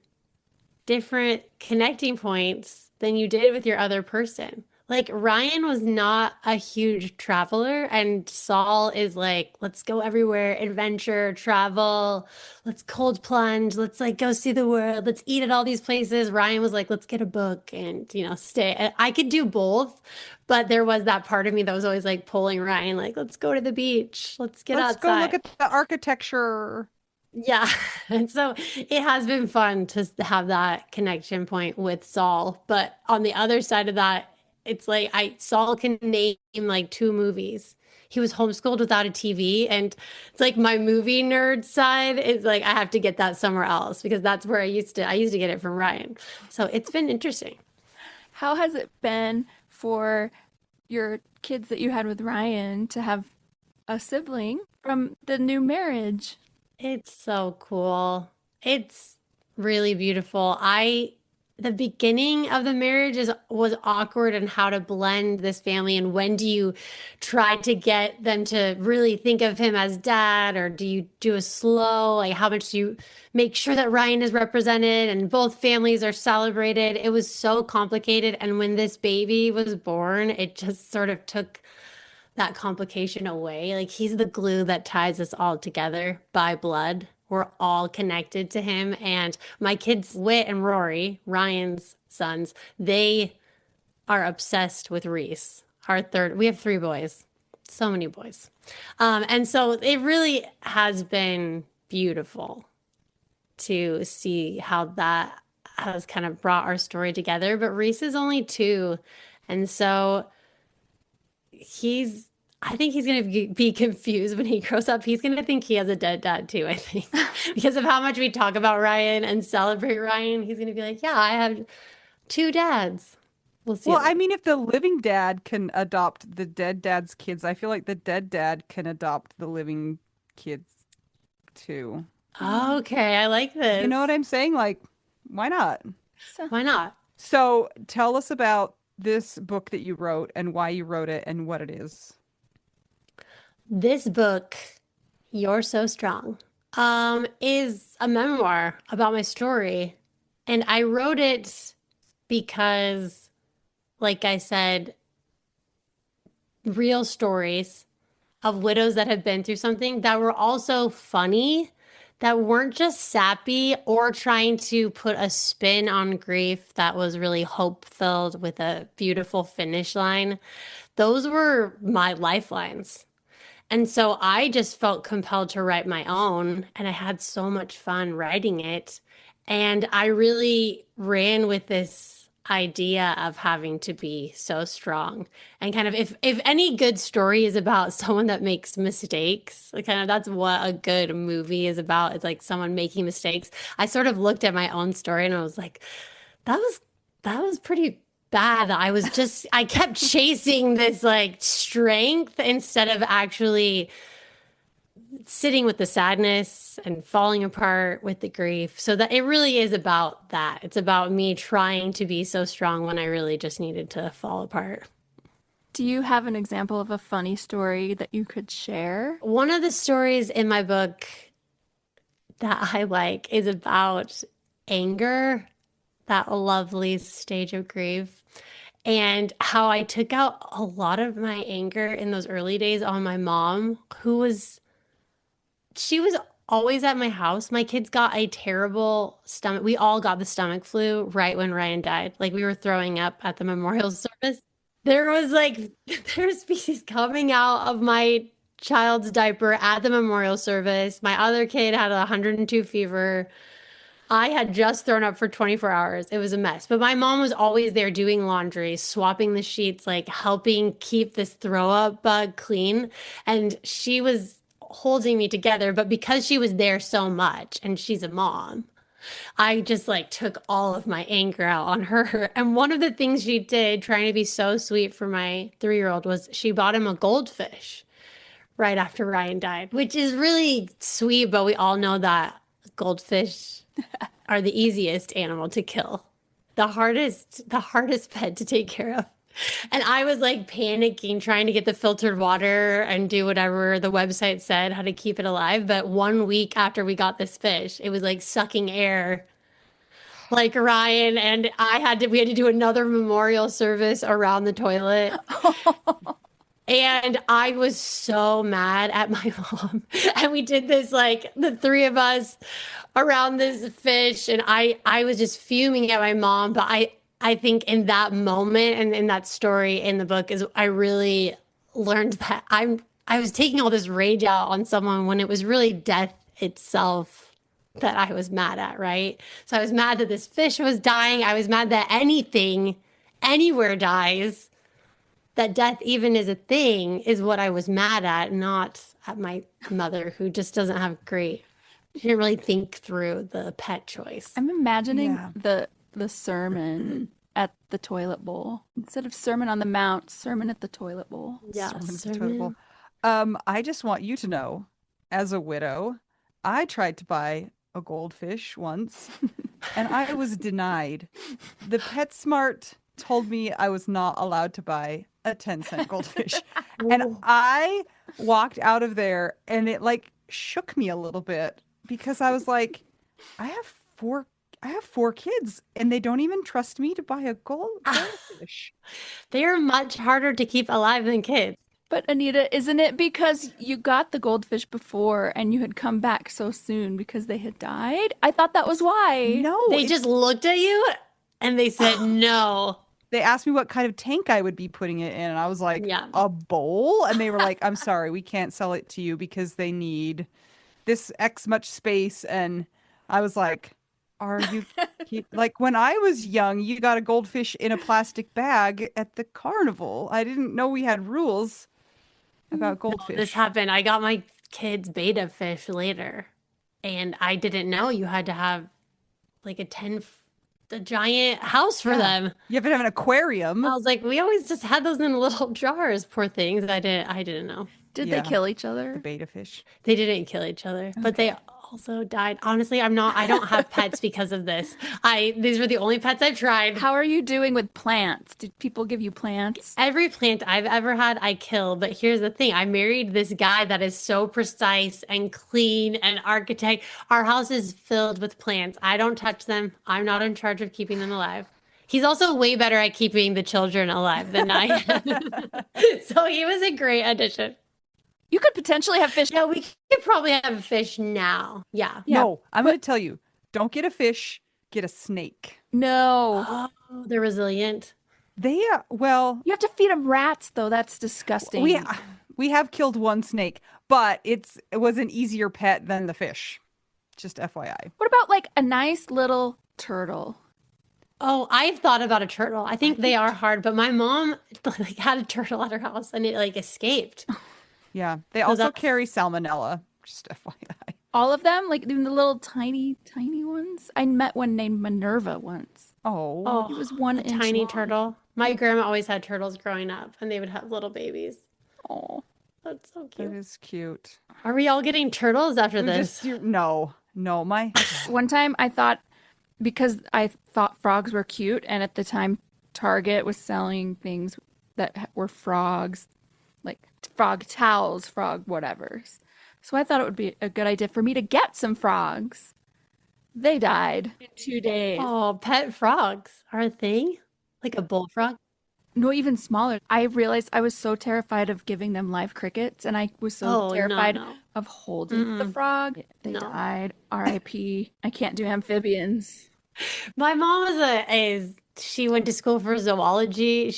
[SPEAKER 3] different connecting points than you did with your other person. Like Ryan was not a huge traveler, and Saul is like, let's go everywhere, adventure, travel, let's cold plunge, let's like go see the world, let's eat at all these places. Ryan was like, let's get a book and, stay. I could do both, but there was that part of me that was always like pulling Ryan, like, let's go to the beach, let's get
[SPEAKER 1] Let's go look
[SPEAKER 3] outside.
[SPEAKER 1] at the architecture.
[SPEAKER 3] Yeah. And so it has been fun to have that connection point with Saul. But on the other side of that, it's like Saul can name like two movies. He was homeschooled without a TV. And it's like my movie nerd side is like I have to get that somewhere else because that's where I used to get it from Ryan. So it's been interesting.
[SPEAKER 2] How has it been for your kids that you had with Ryan to have a sibling from the new marriage?
[SPEAKER 3] It's so cool. It's really beautiful. The beginning of the marriage was awkward and how to blend this family and when do you try to get them to really think of him as dad or do you do a slow, like how much do you make sure that Ryan is represented and both families are celebrated? It was so complicated. And when this baby was born, it just sort of took that complication away. Like he's the glue that ties us all together by blood. We're all connected to him. And my kids, Whit and Rory, Ryan's sons, they are obsessed with Reese, our third. We have three boys, so many boys. And so it really has been beautiful to see how that has kind of brought our story together. But Reese is only two. And so I think he's going to be confused when he grows up. He's going to think he has a dead dad too, I think. Because of how much we talk about Ryan and celebrate Ryan, he's going to be like, yeah, I have two dads. We'll see.
[SPEAKER 1] Well, I mean, if the living dad can adopt the dead dad's kids, I feel like the dead dad can adopt the living kids too.
[SPEAKER 3] Okay, I like this.
[SPEAKER 1] You know what I'm saying? Like, why not?
[SPEAKER 3] Why not?
[SPEAKER 1] So tell us about this book that you wrote and why you wrote it and what it is.
[SPEAKER 3] This book, You're So Strong, is a memoir about my story. And I wrote it because, like I said, real stories of widows that have been through something that were also funny, that weren't just sappy or trying to put a spin on grief that was really hope filled with a beautiful finish line. Those were my lifelines. And so I just felt compelled to write my own, and I had so much fun writing it. And I really ran with this idea of having to be so strong. And kind of if any good story is about someone that makes mistakes, like kind of that's what a good movie is about. It's like someone making mistakes. I sort of looked at my own story and I was like, that was pretty bad. I kept chasing this like strength instead of actually sitting with the sadness and falling apart with the grief. So that it really is about that. It's about me trying to be so strong when I really just needed to fall apart.
[SPEAKER 2] Do you have an example of a funny story that you could share?
[SPEAKER 3] One of the stories in my book that I like is about anger, that lovely stage of grief, and how I took out a lot of my anger in those early days on my mom, she was always at my house. My kids got a terrible stomach. We all got the stomach flu right when Ryan died. Like we were throwing up at the memorial service. There was like, there's species coming out of my child's diaper at the memorial service. My other kid had 102 fever. I had just thrown up for 24 hours. It was a mess. But my mom was always there doing laundry, swapping the sheets, like helping keep this throw up bug clean. And she was holding me together. But because she was there so much and she's a mom, I just like took all of my anger out on her. And one of the things she did, trying to be so sweet for my 3-year-old, was she bought him a goldfish right after Ryan died, which is really sweet. But we all know that goldfish are the easiest animal to kill, the hardest pet to take care of. And I was like panicking, trying to get the filtered water and do whatever the website said, how to keep it alive. But 1 week after we got this fish, it was like sucking air like Ryan. And we had to do another memorial service around the toilet. And I was so mad at my mom. And we did this, like the three of us around this fish. And I was just fuming at my mom. But I think in that moment and in that story in the book is I really learned that I was taking all this rage out on someone when it was really death itself that I was mad at, right? So I was mad that this fish was dying. I was mad that anything anywhere dies. That death even is a thing is what I was mad at, not at my mother who just doesn't have she didn't really think through the pet choice.
[SPEAKER 2] I'm imagining the sermon at the toilet bowl. Instead of Sermon on the Mount, sermon at the toilet bowl.
[SPEAKER 3] Yeah,
[SPEAKER 1] Sermon at the toilet bowl. I just want you to know, as a widow, I tried to buy a goldfish once and I was denied. The PetSmart told me I was not allowed to buy a 10-cent goldfish. And I walked out of there and it like shook me a little bit because I was like, I have four kids and they don't even trust me to buy a goldfish.
[SPEAKER 3] They are much harder to keep alive than kids.
[SPEAKER 2] But Anita, isn't it because you got the goldfish before and you had come back so soon because they had died? I thought that was why.
[SPEAKER 1] No,
[SPEAKER 3] They just looked at you and they said no.
[SPEAKER 1] they asked me what kind of tank I would be putting it in, and I was like,
[SPEAKER 3] Yeah.
[SPEAKER 1] a bowl? And they were like, I'm sorry, we can't sell it to you because they need this X much space. And I was like, are you like when I was young, you got a goldfish in a plastic bag at the carnival. I didn't know we had rules about
[SPEAKER 3] No,
[SPEAKER 1] goldfish.
[SPEAKER 3] this happened. I got my kids beta fish later, and I didn't know you had to have like a giant house for
[SPEAKER 1] Yeah.
[SPEAKER 3] them.
[SPEAKER 1] You have to have an aquarium.
[SPEAKER 3] I was like, we always just had those in little jars, poor things. I didn't know.
[SPEAKER 2] Did
[SPEAKER 1] Yeah.
[SPEAKER 2] they kill each
[SPEAKER 1] The
[SPEAKER 2] other?
[SPEAKER 1] beta fish.
[SPEAKER 3] They didn't kill each other, but they also died. Honestly, I don't have pets because of this. These were the only pets I've tried.
[SPEAKER 2] How are you doing with plants? Did people give you plants?
[SPEAKER 3] Every plant I've ever had, I kill. But here's the thing. I married this guy that is so precise and clean and architect. Our house is filled with plants. I don't touch them. I'm not in charge of keeping them alive. He's also way better at keeping the children alive than I am. So he was a great addition.
[SPEAKER 2] You could potentially have fish.
[SPEAKER 3] Yeah, we could probably have a fish now. Yeah.
[SPEAKER 2] Yeah,
[SPEAKER 1] No, I'm going to tell you, don't get a fish, get a snake.
[SPEAKER 2] No.
[SPEAKER 3] Oh, they're resilient.
[SPEAKER 1] They, well,
[SPEAKER 2] You have to feed them rats, though. That's disgusting.
[SPEAKER 1] we have killed one snake, but it was an easier pet than the fish. Just FYI.
[SPEAKER 2] What about like a nice little turtle?
[SPEAKER 3] Oh, I've thought about a turtle. I think they are hard, but my mom like had a turtle at her house and it like escaped.
[SPEAKER 1] Yeah, they also
[SPEAKER 3] that's-
[SPEAKER 1] carry salmonella. Just FYI.
[SPEAKER 2] All of them? Like even the little tiny, tiny ones? I met one named Minerva once.
[SPEAKER 1] Oh,
[SPEAKER 3] Oh,
[SPEAKER 2] It was 1
[SPEAKER 3] a
[SPEAKER 2] inch
[SPEAKER 3] tiny
[SPEAKER 2] long.
[SPEAKER 3] turtle. My grandma always had turtles growing up and they would have little babies.
[SPEAKER 2] Oh.
[SPEAKER 3] That's so
[SPEAKER 1] that
[SPEAKER 3] cute.
[SPEAKER 1] is cute.
[SPEAKER 3] Are we all getting turtles after
[SPEAKER 1] We
[SPEAKER 3] this?
[SPEAKER 1] no, my
[SPEAKER 2] One time I thought, because I thought frogs were cute, and at the time Target was selling things that were frogs, like frog towels, frog whatevers. So I thought it would be a good idea for me to get some frogs. They died in 2 days.
[SPEAKER 3] Oh, pet frogs are a thing? Like a bullfrog?
[SPEAKER 2] No, even smaller. I realized I was so terrified of giving them live crickets, and I was so
[SPEAKER 3] Oh, no,
[SPEAKER 2] terrified
[SPEAKER 3] no.
[SPEAKER 2] of holding the frog. They
[SPEAKER 3] No.
[SPEAKER 2] died. R.I.P. I can't do amphibians.
[SPEAKER 3] My mom she went to school for zoology.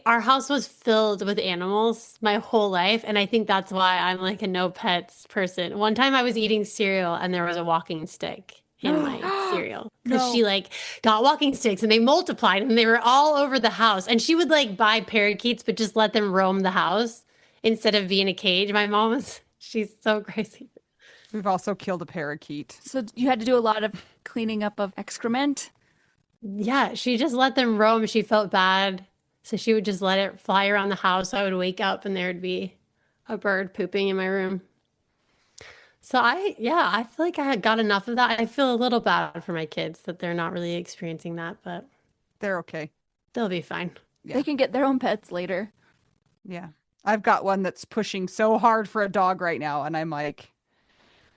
[SPEAKER 3] Our house was filled with animals my whole life, and I think that's why I'm like a no pets person. One time I was eating cereal and there was a walking stick in my cereal because
[SPEAKER 2] No.
[SPEAKER 3] she like got walking sticks and they multiplied and they were all over the house. And she would like buy parakeets but just let them roam the house instead of being in a cage. She's so crazy.
[SPEAKER 1] We've also killed a parakeet.
[SPEAKER 2] So you had to do a lot of cleaning up of excrement.
[SPEAKER 3] Yeah, she just let them roam. She felt bad. So she would just let it fly around the house. I would wake up and there would be a bird pooping in my room. So I feel like I had got enough of that. I feel a little bad for my kids that they're not really experiencing that, but
[SPEAKER 1] They're okay.
[SPEAKER 3] they'll be fine.
[SPEAKER 1] Yeah.
[SPEAKER 2] They can get their own pets later.
[SPEAKER 1] Yeah. I've got one that's pushing so hard for a dog right now, and I'm like,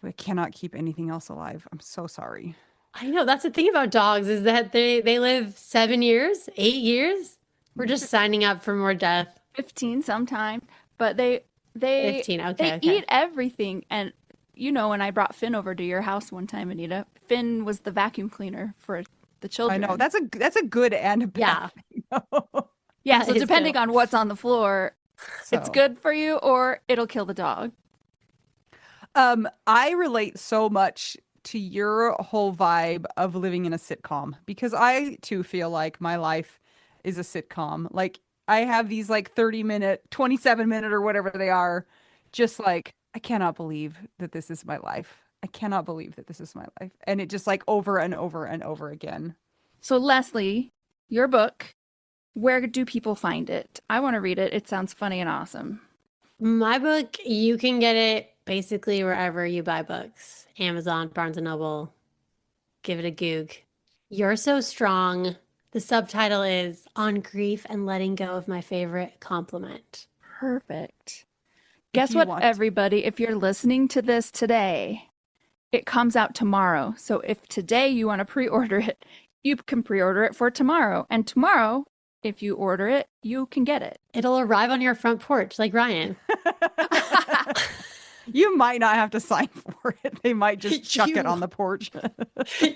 [SPEAKER 1] I cannot keep anything else alive. I'm so sorry.
[SPEAKER 3] I know that's the thing about dogs is that they live 7 years, 8 years. We're just signing up for more death.
[SPEAKER 2] 15 sometimes, but they
[SPEAKER 3] 15, okay,
[SPEAKER 2] they
[SPEAKER 3] okay.
[SPEAKER 2] eat everything. And you know, when I brought Finn over to your house one time, Anita, Finn was the vacuum cleaner for the
[SPEAKER 1] I
[SPEAKER 2] children.
[SPEAKER 1] know that's a good and a
[SPEAKER 3] Yeah.
[SPEAKER 1] bad thing.
[SPEAKER 2] Yeah,
[SPEAKER 3] That
[SPEAKER 2] so
[SPEAKER 3] is
[SPEAKER 2] depending
[SPEAKER 3] dope.
[SPEAKER 2] on what's on the floor, it's
[SPEAKER 1] So,
[SPEAKER 2] good for you or it'll kill the dog.
[SPEAKER 1] I relate so much to your whole vibe of living in a sitcom because I too feel like my life is a sitcom. Like I have these like 30-minute, 27-minute or whatever they are, just like I cannot believe that this is my life. I cannot believe that this is my life. And it just like over and over and over again.
[SPEAKER 2] So Leslie, your book, where do people find it? I want to read it. It sounds funny and awesome.
[SPEAKER 3] My book, you can get it basically wherever you buy books. Amazon, Barnes & Noble. Give it a goog. You're So Strong. The subtitle is On Grief and Letting Go of My Favorite Compliment.
[SPEAKER 2] Perfect. Guess
[SPEAKER 1] you
[SPEAKER 2] what,
[SPEAKER 1] want-
[SPEAKER 2] everybody? If you're listening to this today, it comes out tomorrow. So if today you want to pre-order it, you can pre-order it for tomorrow. And tomorrow if you order it, you can get it.
[SPEAKER 3] It'll arrive on your front porch like Ryan.
[SPEAKER 1] You might not have to sign for it. They might just chuck it
[SPEAKER 3] You-
[SPEAKER 1] on the porch.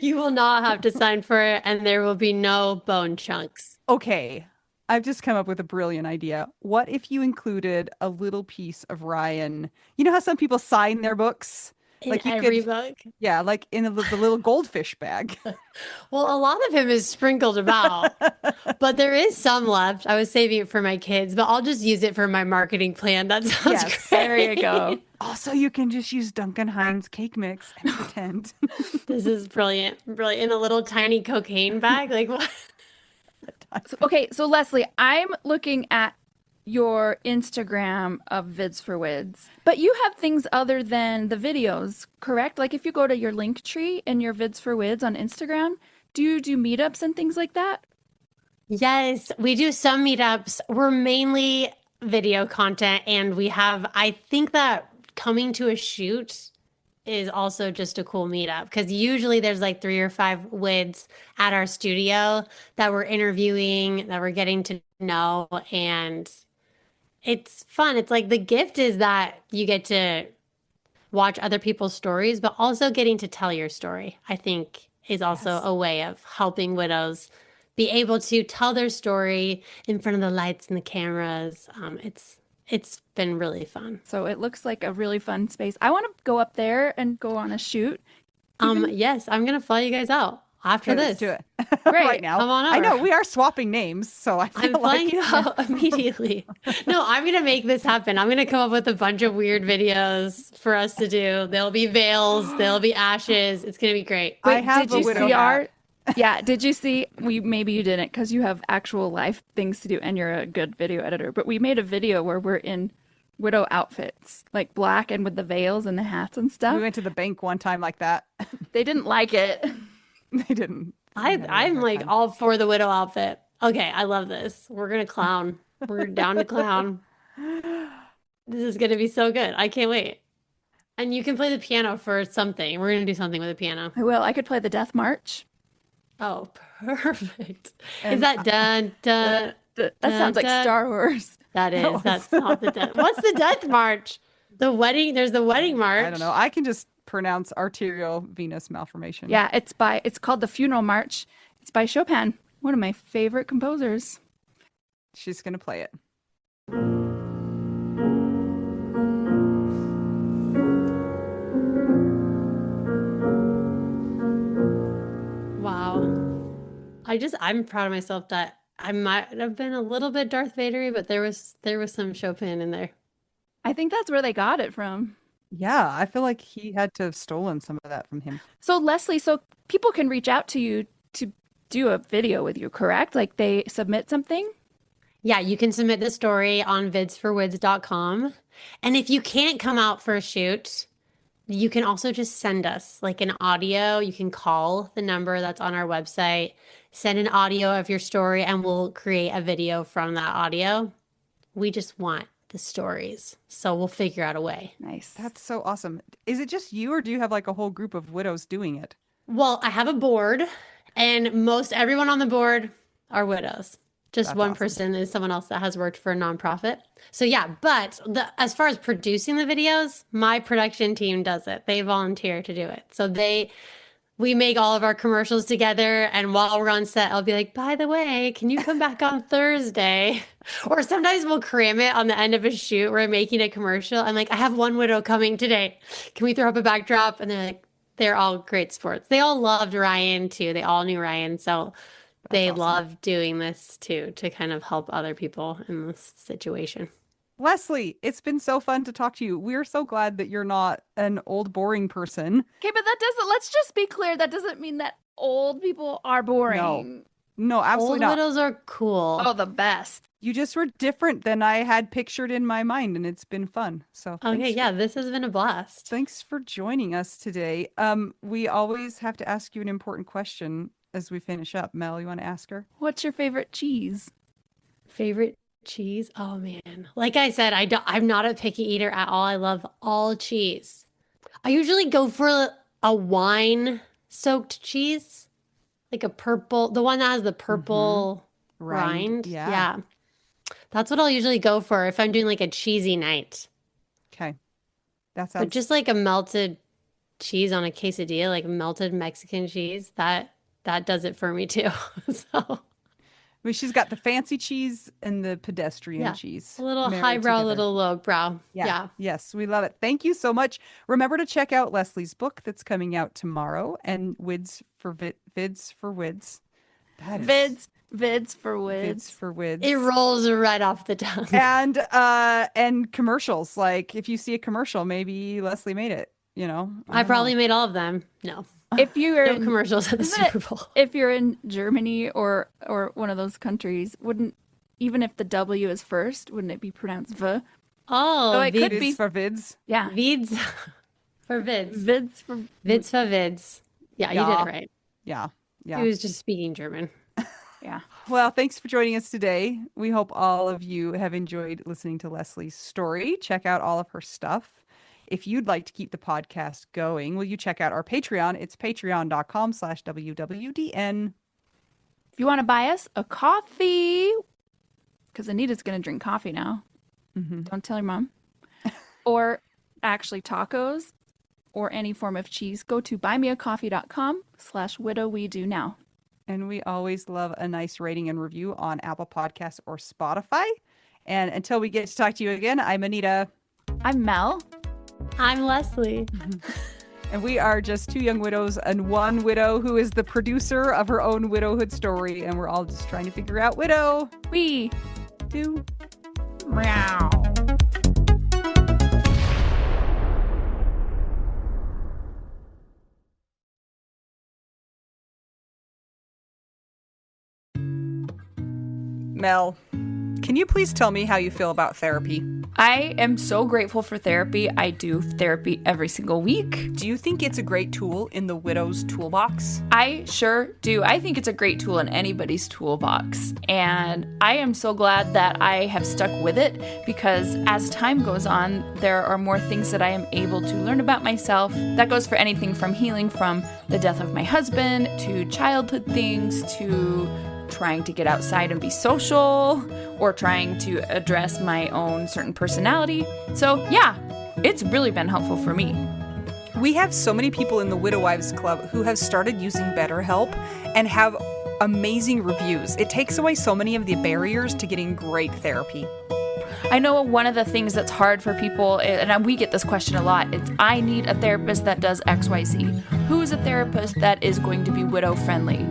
[SPEAKER 3] You will not have to sign for it, and there will be no bone chunks.
[SPEAKER 1] Okay. I've just come up with a brilliant idea. What if you included a little piece of Ryan? You know how some people sign their books?
[SPEAKER 3] In
[SPEAKER 1] Like you
[SPEAKER 3] every
[SPEAKER 1] could,
[SPEAKER 3] book.
[SPEAKER 1] yeah, like in the little goldfish bag.
[SPEAKER 3] Well, a lot of him is sprinkled about, but there is some left. I was saving it for my kids, but I'll just use it for my marketing plan. That sounds
[SPEAKER 1] Yes.
[SPEAKER 3] great.
[SPEAKER 2] There you go.
[SPEAKER 1] Also, you can just use Duncan Hines cake mix and pretend.
[SPEAKER 3] This is brilliant. Brilliant. In a little tiny cocaine bag. Like what?
[SPEAKER 2] So Leslie, I'm looking at your Instagram of Vids for Wids, but you have things other than the videos, correct? Like if you go to your link tree in your Vids for Wids on Instagram, do you do meetups and things like that?
[SPEAKER 3] Yes, we do some meetups. We're mainly video content, and we have, I think that coming to a shoot is also just a cool meetup because usually there's like 3 or 5 wids at our studio that we're interviewing, that we're getting to know, and it's fun. It's like the gift is that you get to watch other people's stories, but also getting to tell your story, I think is also
[SPEAKER 1] Yes.
[SPEAKER 3] a way of helping widows be able to tell their story in front of the lights and the cameras. It's been really fun.
[SPEAKER 2] So it looks like a really fun space. I want to go up there and go on a shoot.
[SPEAKER 3] Yes, I'm gonna fly you guys out after
[SPEAKER 1] Okay,
[SPEAKER 3] this.
[SPEAKER 1] let's do it
[SPEAKER 2] Great.
[SPEAKER 1] right now.
[SPEAKER 3] Come on
[SPEAKER 1] I know
[SPEAKER 3] over.
[SPEAKER 1] we are swapping names, so I
[SPEAKER 3] I'm
[SPEAKER 1] feel
[SPEAKER 3] flying
[SPEAKER 1] like
[SPEAKER 3] you out immediately. No, I'm gonna make this happen. I'm gonna come up with a bunch of weird videos for us to do. There'll be veils, there'll be ashes. It's gonna be great.
[SPEAKER 1] I
[SPEAKER 2] Wait,
[SPEAKER 1] have
[SPEAKER 2] did
[SPEAKER 1] a
[SPEAKER 2] you
[SPEAKER 1] widow
[SPEAKER 2] see
[SPEAKER 1] hat.
[SPEAKER 2] our? Yeah, did you see? Maybe you didn't because you have actual life things to do and you're a good video editor. But we made a video where we're in widow outfits, like black and with the veils and the hats and
[SPEAKER 1] We
[SPEAKER 2] stuff.
[SPEAKER 1] went to the bank one time like that.
[SPEAKER 2] They didn't like it.
[SPEAKER 1] They didn't.
[SPEAKER 3] I'm like all for the widow outfit. Okay, I love this. We're gonna clown. We're down to clown. This is gonna be so good. I can't wait. And you can play the piano for something. We're gonna do something with the piano.
[SPEAKER 2] I will. I could play the Death March.
[SPEAKER 3] Oh, perfect. Is
[SPEAKER 1] And
[SPEAKER 3] that dun dun?
[SPEAKER 2] That sounds like
[SPEAKER 3] dun.
[SPEAKER 2] Star Wars.
[SPEAKER 3] That is.
[SPEAKER 1] was-
[SPEAKER 3] That's not the death. What's the death march? The wedding. There's the wedding march.
[SPEAKER 1] I don't know. I can just pronounce arteriovenous malformation.
[SPEAKER 2] Yeah, it's called the Funeral March. It's by Chopin, one of my favorite composers.
[SPEAKER 1] She's gonna play it.
[SPEAKER 3] Wow. I'm proud of myself that I might have been a little bit Darth Vader-y, but there was some Chopin in there.
[SPEAKER 2] I think that's where they got it from.
[SPEAKER 1] Yeah, I feel like he had to have stolen some of that from him.
[SPEAKER 2] So Leslie, so people can reach out to you to do a video with you, correct? Like they submit something?
[SPEAKER 3] Yeah, you can submit the story on vidsforwids.com. And if you can't come out for a shoot, you can also just send us like an audio. You can call the number that's on our website, send an audio of your story, and we'll create a video from that audio. We just want the stories. So we'll figure out a way.
[SPEAKER 2] Nice.
[SPEAKER 1] That's so awesome. Is it just you, or do you have like a whole group of widows doing it?
[SPEAKER 3] Well, I have a board, and most everyone on the board are widows. Just
[SPEAKER 1] That's
[SPEAKER 3] one
[SPEAKER 1] awesome.
[SPEAKER 3] person is someone else that has worked for a nonprofit. So yeah, but as far as producing the videos, my production team does it. They volunteer to do it. So we make all of our commercials together, and while we're on set, I'll be like, by the way, can you come back on Thursday? Or sometimes we'll cram it on the end of a shoot. We're making a commercial. I'm like, I have one widow coming today. Can we throw up a backdrop? And they're like, they're all great sports. They all loved Ryan too. They all knew Ryan. So they
[SPEAKER 1] awesome.
[SPEAKER 3] love doing this too, to kind of help other people in this situation.
[SPEAKER 1] Leslie, it's been so fun to talk to you. We're so glad that you're not an old, boring person.
[SPEAKER 2] Okay, but let's just be clear, that doesn't mean that old people are boring.
[SPEAKER 1] No, absolutely
[SPEAKER 3] Old
[SPEAKER 1] not.
[SPEAKER 3] widows are cool.
[SPEAKER 2] Oh, the best.
[SPEAKER 1] You just were different than I had pictured in my mind, and it's been fun. So
[SPEAKER 3] Okay,
[SPEAKER 1] thanks
[SPEAKER 3] yeah, this has been a blast.
[SPEAKER 1] Thanks for joining us today. We always have to ask you an important question as we finish up. Mel, you want to ask her?
[SPEAKER 2] What's your favorite cheese?
[SPEAKER 3] Favorite cheese? Oh man. Like I said, I'm not a picky eater at all. I love all cheese. I usually go for a wine soaked cheese, like a purple, the one that has the purple rind.
[SPEAKER 1] Yeah.
[SPEAKER 3] Yeah. That's what I'll usually go for if I'm doing like a cheesy night.
[SPEAKER 1] Okay. That
[SPEAKER 3] But
[SPEAKER 1] sounds
[SPEAKER 3] just like a melted cheese on a quesadilla, like melted Mexican cheese, that does it for me too. So
[SPEAKER 1] I mean, she's got the fancy cheese and the pedestrian
[SPEAKER 3] yeah,
[SPEAKER 1] cheese
[SPEAKER 3] a little
[SPEAKER 1] married
[SPEAKER 3] highbrow,
[SPEAKER 1] together.
[SPEAKER 3] little lowbrow. Yeah.
[SPEAKER 1] Yes, we love it. Thank you so much. Remember to check out Leslie's book that's coming out tomorrow and Vids for Wids. That is
[SPEAKER 2] Vids for
[SPEAKER 1] Vids
[SPEAKER 2] Wids.
[SPEAKER 1] for Wids.
[SPEAKER 3] It rolls right off the tongue.
[SPEAKER 1] And commercials. Like if you see a commercial, maybe Leslie made it, you know.
[SPEAKER 3] I probably made all of them. No.
[SPEAKER 2] If you're
[SPEAKER 3] No commercials at the Super Bowl.
[SPEAKER 2] If you're in Germany or one of those countries, wouldn't even if the W is first, wouldn't it be pronounced V?
[SPEAKER 3] Oh,
[SPEAKER 2] it could
[SPEAKER 3] Vids
[SPEAKER 2] be
[SPEAKER 1] for Vids.
[SPEAKER 2] Yeah.
[SPEAKER 3] Vids for Vids.
[SPEAKER 2] Vids for
[SPEAKER 3] Vids for Vids. Yeah, you did it right.
[SPEAKER 1] Yeah.
[SPEAKER 3] He was just speaking German.
[SPEAKER 2] Yeah.
[SPEAKER 1] Well, thanks for joining us today. We hope all of you have enjoyed listening to Leslie's story. Check out all of her stuff. If you'd like to keep the podcast going, will you check out our Patreon? It's patreon.com/WWDN.
[SPEAKER 2] If you want to buy us a coffee, because Anita's going to drink coffee now. Don't tell your mom. Or actually tacos or any form of cheese, go to buymeacoffee.com/widowwedonoww.
[SPEAKER 1] And we always love a nice rating and review on Apple Podcasts or Spotify. And until we get to talk to you again, I'm Anita.
[SPEAKER 2] I'm Mel.
[SPEAKER 3] I'm Leslie.
[SPEAKER 1] And we are just two young widows and one widow who is the producer of her own widowhood story. And we're all just trying to figure out widow.
[SPEAKER 2] We
[SPEAKER 1] do.
[SPEAKER 2] Meow.
[SPEAKER 1] Mel, can you please tell me how you feel about therapy?
[SPEAKER 2] I am so grateful for therapy. I do therapy every single week.
[SPEAKER 1] Do you think it's a great tool in the widow's toolbox?
[SPEAKER 2] I sure do. I think it's a great tool in anybody's toolbox. And I am so glad that I have stuck with it because as time goes on, there are more things that I am able to learn about myself. That goes for anything from healing from the death of my husband to childhood things to trying to get outside and be social or trying to address my own certain personality. So yeah, it's really been helpful for me.
[SPEAKER 1] We have so many people in the Widow Wives Club who have started using BetterHelp and have amazing reviews. It takes away so many of the barriers to getting great therapy.
[SPEAKER 2] I know one of the things that's hard for people, and we get this question a lot, it's I need a therapist that does XYZ. Who is a therapist that is going to be widow friendly?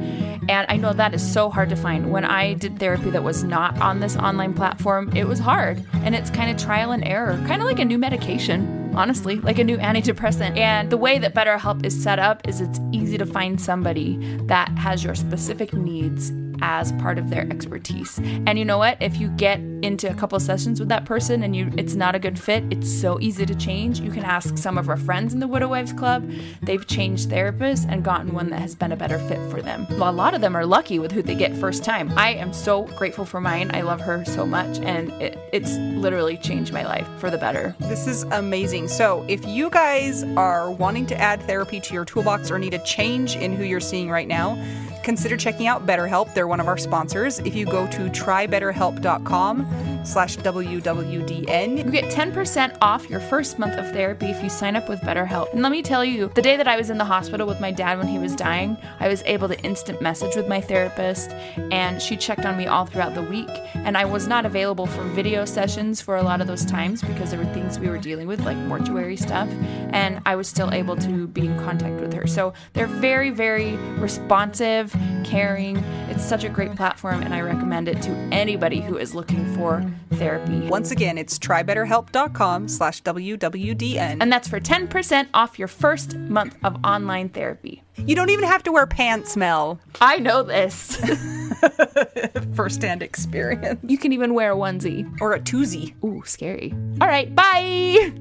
[SPEAKER 2] And I know that is so hard to find. When I did therapy that was not on this online platform, it was hard. And it's kind of trial and error, kind of like a new medication, honestly, like a new antidepressant. And the way that BetterHelp is set up is it's easy to find somebody that has your specific needs as part of their expertise. And you know what? If you get into a couple sessions with that person and it's not a good fit, it's so easy to change. You can ask some of our friends in the Widow Wives Club. They've changed therapists and gotten one that has been a better fit for them. Well, a lot of them are lucky with who they get first time. I am so grateful for mine. I love her so much, and it's literally changed my life for the better.
[SPEAKER 1] This is amazing. So if you guys are wanting to add therapy to your toolbox or need a change in who you're seeing right now, consider checking out BetterHelp. They're one of our sponsors. If you go to trybetterhelp.com/WWDN,
[SPEAKER 2] you get 10% off your first month of therapy if you sign up with BetterHelp. And let me tell you, the day that I was in the hospital with my dad when he was dying, I was able to instant message with my therapist, and she checked on me all throughout the week. And I was not available for video sessions for a lot of those times because there were things we were dealing with, like mortuary stuff, and I was still able to be in contact with her. So they're very, very responsive, caring. It's such a great platform, and I recommend it to anybody who is looking for therapy.
[SPEAKER 1] Once again, it's trybetterhelp.com/WWDN.
[SPEAKER 2] And that's for 10% off your first month of online therapy.
[SPEAKER 1] You don't even have to wear pants, Mel.
[SPEAKER 2] I know this.
[SPEAKER 1] First-hand experience.
[SPEAKER 2] You can even wear a onesie.
[SPEAKER 1] Or a twosie.
[SPEAKER 2] Ooh, scary. All right, bye!